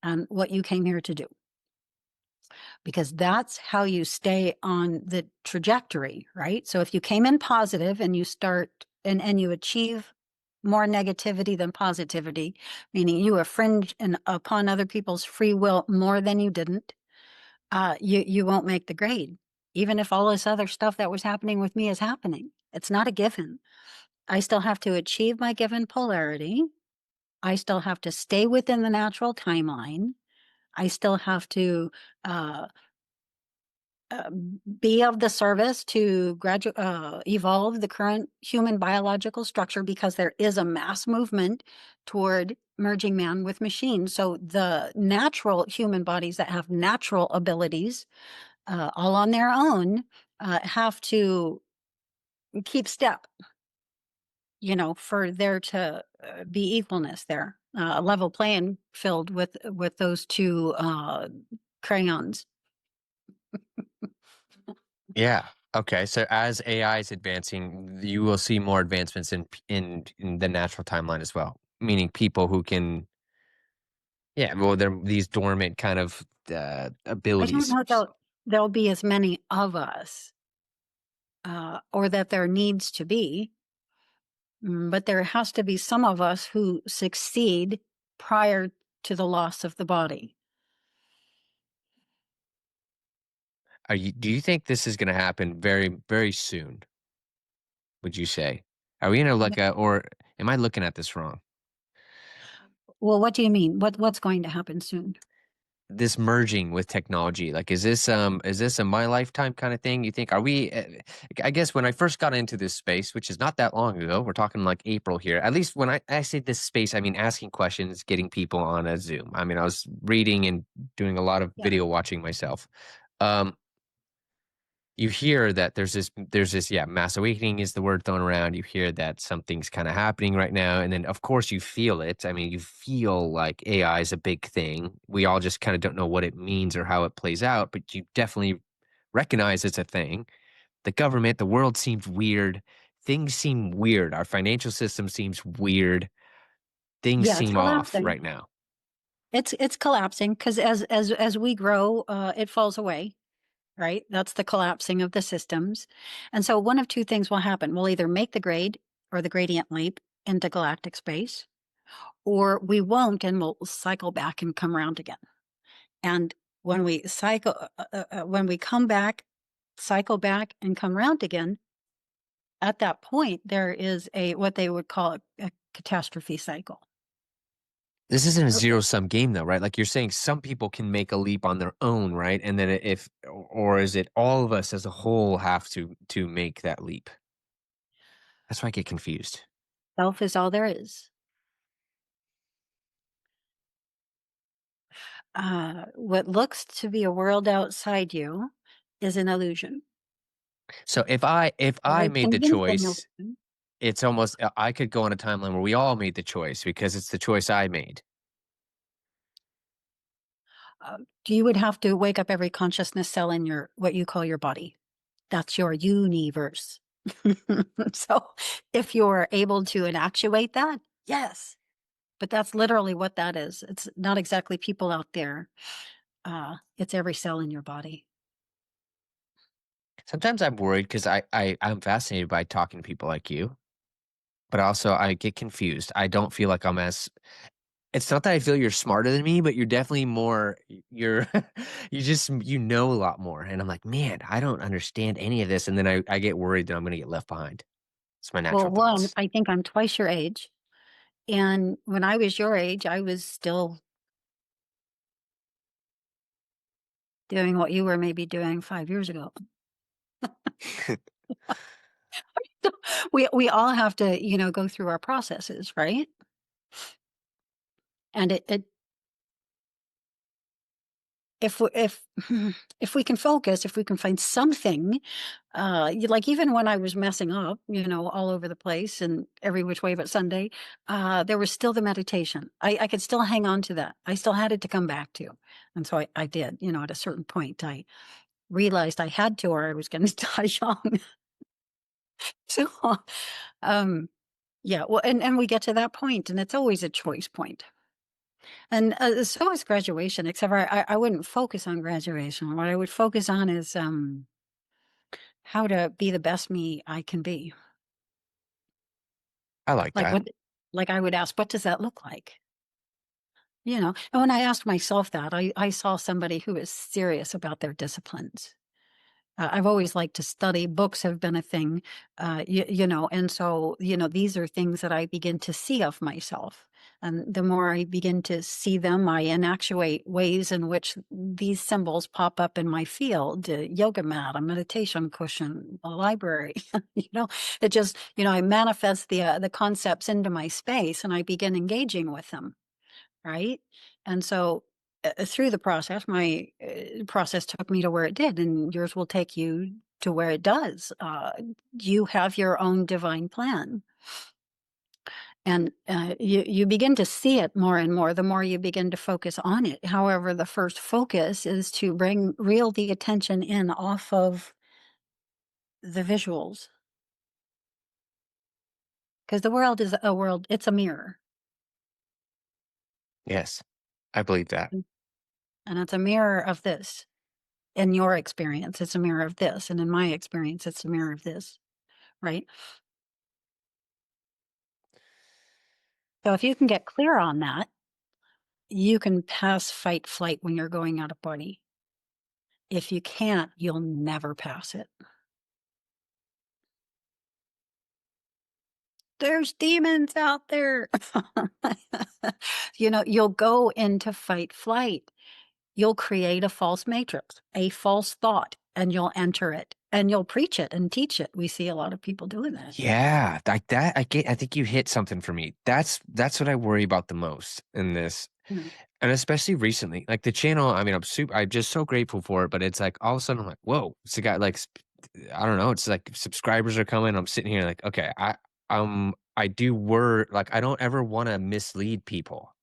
and what you came here to do. Because that's how you stay on the trajectory, right? So if you came in positive and you start and you achieve more negativity than positivity, meaning you infringe upon other people's free will more than you didn't, you won't make the grade. Even if all this other stuff that was happening with me is happening, it's not a given. I still have to achieve my given polarity. I still have to stay within the natural timeline. I still have to uh, be of the service to evolve the current human biological structure because there is a mass movement toward merging man with machine. So the natural human bodies that have natural abilities, all on their own, have to keep step, for there to be equalness there, a level playing field with those two crayons. Yeah. Okay. So as AI is advancing, you will see more advancements in the natural timeline as well. Meaning people who can, yeah, well, they're these dormant kind of I don't abilities. know that there'll be as many of us, or that there needs to be, but there has to be some of us who succeed prior to the loss of the body. Do you think this is going to happen very, very soon? Would you say? Are we going to look Yeah. at, or am I looking at this wrong? Well, what do you mean? What's going to happen soon? This merging with technology, like, is this a my lifetime kind of thing? You think, are we, I guess when I first got into this space, which is not that long ago, we're talking like April here. At least when I say this space, I mean asking questions, getting people on a Zoom. I mean, I was reading and doing a lot of Yeah. video watching myself. Um, you hear that there's this yeah, mass awakening is the word thrown around. You hear that something's kind of happening right now, and then of course you feel it. I mean, you feel like AI is a big thing. We all just kind of don't know what it means or how it plays out, but you definitely recognize it's a thing. The government, the world seems weird. Things seem weird. Our financial system seems weird. Things Yeah, it's seem off collapsing. right now. It's collapsing because as we grow, it falls away. Right? That's the collapsing of the systems. And so one of two things will happen. We'll either make the grade or the gradient leap into galactic space, or we won't and we'll cycle back and come around again. And when we when we come back, cycle back and come around again, at that point, there is what they would call a catastrophe cycle. This isn't a zero sum game though, right? Like you're saying some people can make a leap on their own, right? And then if or is it all of us as a whole have to make that leap? That's why I get confused. Self is all there is. What looks to be a world outside you is an illusion. So if I Very made the convincing choice, illusion. it's almost I could go on a timeline where we all made the choice because it's the choice I made. You would have to wake up every consciousness cell in your what you call your body. That's your universe. So if you're able to actuate that, yes. but that's literally what that is. It's not exactly people out there. It's every cell in your body. Sometimes I'm worried because I'm fascinated by talking to people like you, but also I get confused. I don't feel like I'm as it's not that I feel you're smarter than me, but you're definitely more you're you know a lot more. And I'm like, man, I don't understand any of this. And then I get worried that I'm gonna get left behind. It's my Well, natural one, thoughts. I think I'm twice your age. And when I was your age, I was still doing what you were maybe doing 5 years ago. We all have to, go through our processes, right? And it if if we can focus, if we can find something, like even when I was messing up, all over the place and every which way but Sunday, there was still the meditation. I could still hang on to that. I still had it to come back to, and so I did. At a certain point, I realized I had to, or I was going to die young. So, um, yeah. Well, and we get to that point, and it's always a choice point. And so is graduation, except for I wouldn't focus on graduation. What I would focus on is how to be the best me I can be. I like Like that. what, like I would ask, what does that look like? And when I asked myself that, I saw somebody who is serious about their disciplines. I've always liked to study. Books have been a thing, and so, these are things that I begin to see of myself. And the more I begin to see them, I enactuate ways in which these symbols pop up in my field, a yoga mat, a meditation cushion, a library, you know, it just, I manifest the concepts into my space and I begin engaging with them. Right? And so, through the process, my process took me to where it did, and yours will take you to where it does. You have your own divine plan, and you begin to see it more and more the more you begin to focus on it. However, the first focus is to reel the attention in off of the visuals, because the world is a world. It's a mirror, Yes. I believe that. and it's a mirror of this. In your experience, it's a mirror of this, and in my experience, it's a mirror of this, right? So if you can get clear on that, you can pass fight flight when you're going out of body. If you can't, you'll never pass it. There's demons out there. You'll go into fight flight. You'll create a false matrix, a false thought, and you'll enter it and you'll preach it and teach it. We see a lot of people doing that. Yeah, like that. I think you hit something for me. That's what I worry about the most in this. Mhm. And especially recently, like the channel, I mean, I'm just so grateful for it, but it's like all of a sudden I'm like, whoa, it's a guy like, I don't know. It's like subscribers are coming. I'm sitting here like, okay, I do worry, like, I don't ever want to mislead people.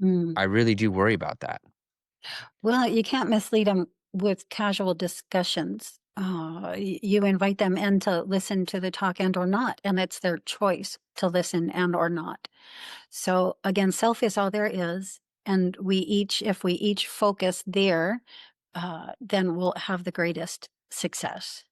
Mm. I really do worry about that. Well, you can't mislead them with casual discussions. You invite them in to listen to the talk and or not, and it's their choice to listen and or not. So again, self is all there is, and if we each focus there, then we'll have the greatest success.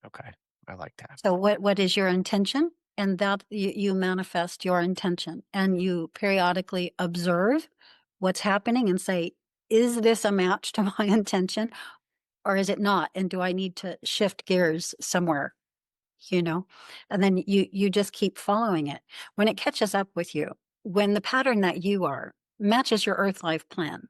Okay. I like that. So what is your intention? And that you manifest your intention, and you periodically observe what's happening and say, is this a match to my intention or is it not? And do I need to shift gears somewhere? You know, and then you just keep following it. When it catches up with you, when the pattern that you are matches your earth life plan,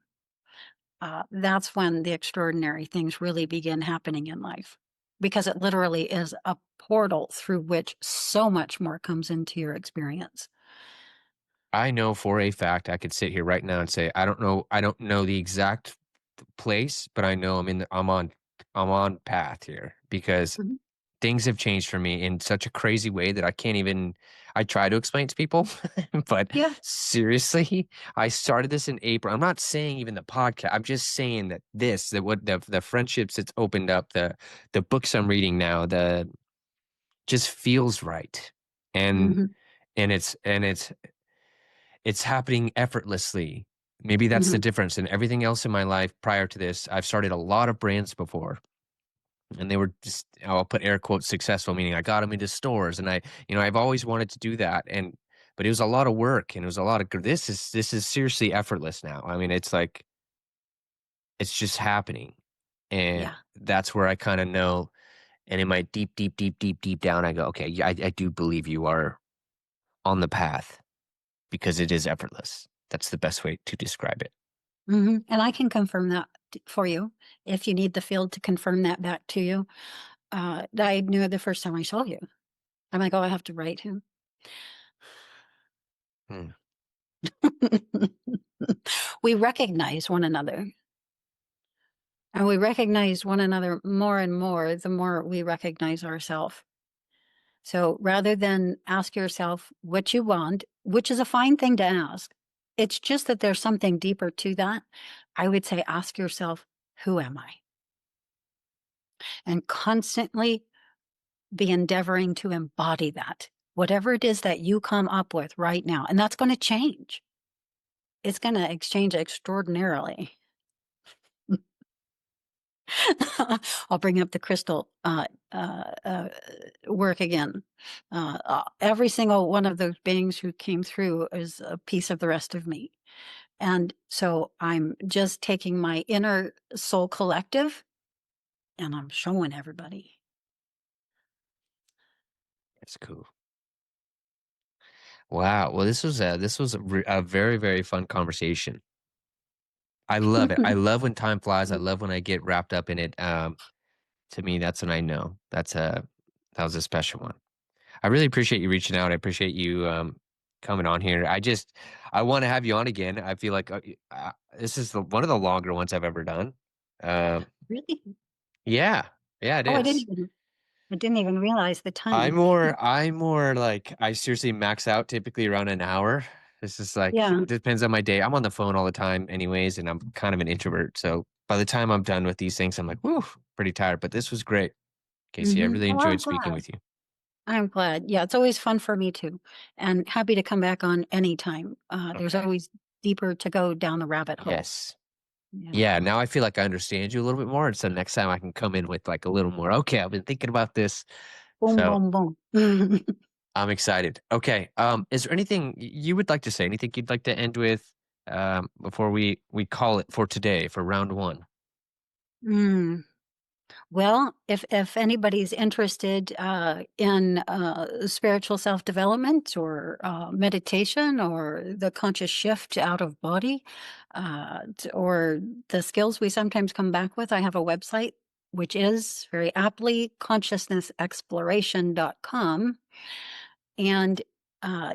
that's when the extraordinary things really begin happening in life, because it literally is a portal through which so much more comes into your experience. I know for a fact I could sit here right now and say, I don't know the exact place, but I know I'm on path here because Mhm. things have changed for me in such a crazy way that I can't even I try to explain to people, but Yeah. seriously, I started this in April. I'm not saying even the podcast. I'm just saying that that what the friendships it's opened up, the books I'm reading now, the just feels right. And Mhm. and it's it's happening effortlessly. Maybe that's the Hmm. difference. And everything else in my life prior to this, I've started a lot of brands before, and they were just, I'll put air quotes, successful, meaning I got them into stores, and I've always wanted to do that. But it was a lot of work, and it was a lot of, this is seriously effortless now. I mean, it's like, it's just happening. And Yeah. that's where I kind of know. And in my deep, deep, deep, deep, deep down, I go, okay, yeah, I do believe you are on the path because it is effortless. That's the best way to describe it. And I can confirm that for you if you need the field to confirm that back to you. I knew it the first time I saw you. I'm like, oh, I have to write him. Hmm. We recognize one another, and we recognize one another more and more the more we recognize ourselves. So rather than ask yourself what you want, which is a fine thing to ask, it's just that there's something deeper to that. I would say ask yourself, who am I? And constantly be endeavoring to embody that, whatever it is that you come up with right now. And that's going to change. It's going to exchange extraordinarily. I'll bring up the crystal work again. Every single one of those beings who came through is a piece of the rest of me. And so I'm just taking my inner soul collective and I'm showing everybody. That's cool. Wow. Well, this was a very, very fun conversation. I love it. I love when time flies. I love when I get wrapped up in it. To me, that's when I know that was a special one. I really appreciate you reaching out. I appreciate you coming on here. I want to have you on again. I feel like this is one of the longer ones I've ever done. Um, Really? yeah, yeah, it Oh, is. I didn't even realize the I'm time. more, I'm more like, I seriously max out typically around an hour. This is like, Yeah. depends on my day. I'm on the phone all the time anyways, and I'm kind of an introvert. So by the time I'm done with these things, I'm like, whew, pretty tired. But this was great, Casey. I really Oh, I'm enjoyed speaking glad. with you. I'm glad. Yeah, it's always fun for me too. And happy to come back on anytime. There's Okay. always deeper to go down the rabbit hole. Yes. Yeah. Yeah. Now I feel like I understand you a little bit more. And so next time I can come in with like a little more, okay, I've been thinking about this. Boom, So boom, boom. I'm excited. Okay. Is there anything you would like to say? Anything you'd like to end with before we call it for today for round one? Mm. Well, if anybody's interested in spiritual self development or meditation or the conscious shift out of body, or the skills we sometimes come back with, I have a website which is very aptly consciousnessexploration.com. And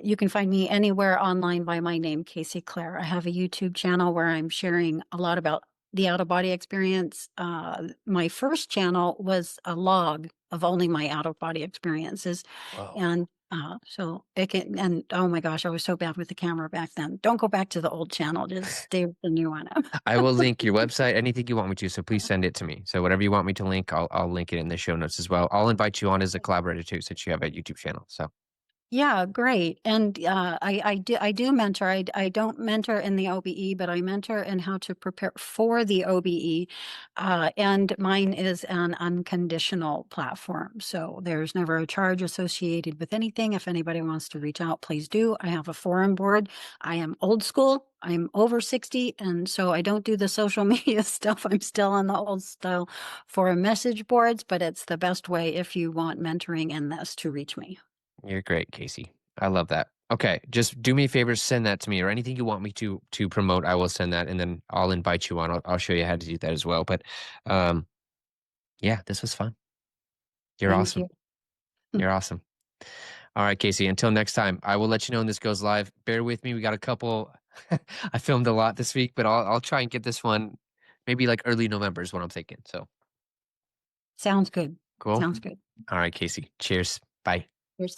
you can find me anywhere online by my name, Casey Clare. I have a YouTube channel where I'm sharing a lot about the out of body experience. My first channel was a log of only my out of body experiences. Whoa. And so it can, and oh my gosh, I was so bad with the camera back then. Don't go back to the old channel, just stay with the new one. I will link your website, anything you want me to. So please send it to me. So whatever you want me to link, I'll link it in the show notes as well. I'll invite you on as a collaborator too, since you have a YouTube channel. So Yeah, great. And I do mentor. I don't mentor in the OBE, but I mentor in how to prepare for the OBE. And mine is an unconditional platform. So there's never a charge associated with anything. If anybody wants to reach out, please do. I have a forum board. I am old school. I'm over 60, and so I don't do the social media stuff. I'm still on the old style for message boards, but it's the best way if you want mentoring in this to reach me. you're great, Casey. I love that. Okay, just do me a favor, send that to me, or anything you want me to promote. I will send that, and then I'll invite you on. I'll show you how to do that as well. But um, yeah, this was fun. You're Thank awesome. you. You're awesome. All right, Casey. Until next time, I will let you know when this goes live. Bear with me. We got a couple. I filmed a lot this week, but I'll try and get this one maybe like early November is what I'm thinking. So Sounds good. cool. Sounds good. All right, Casey. Cheers. Bye. Here's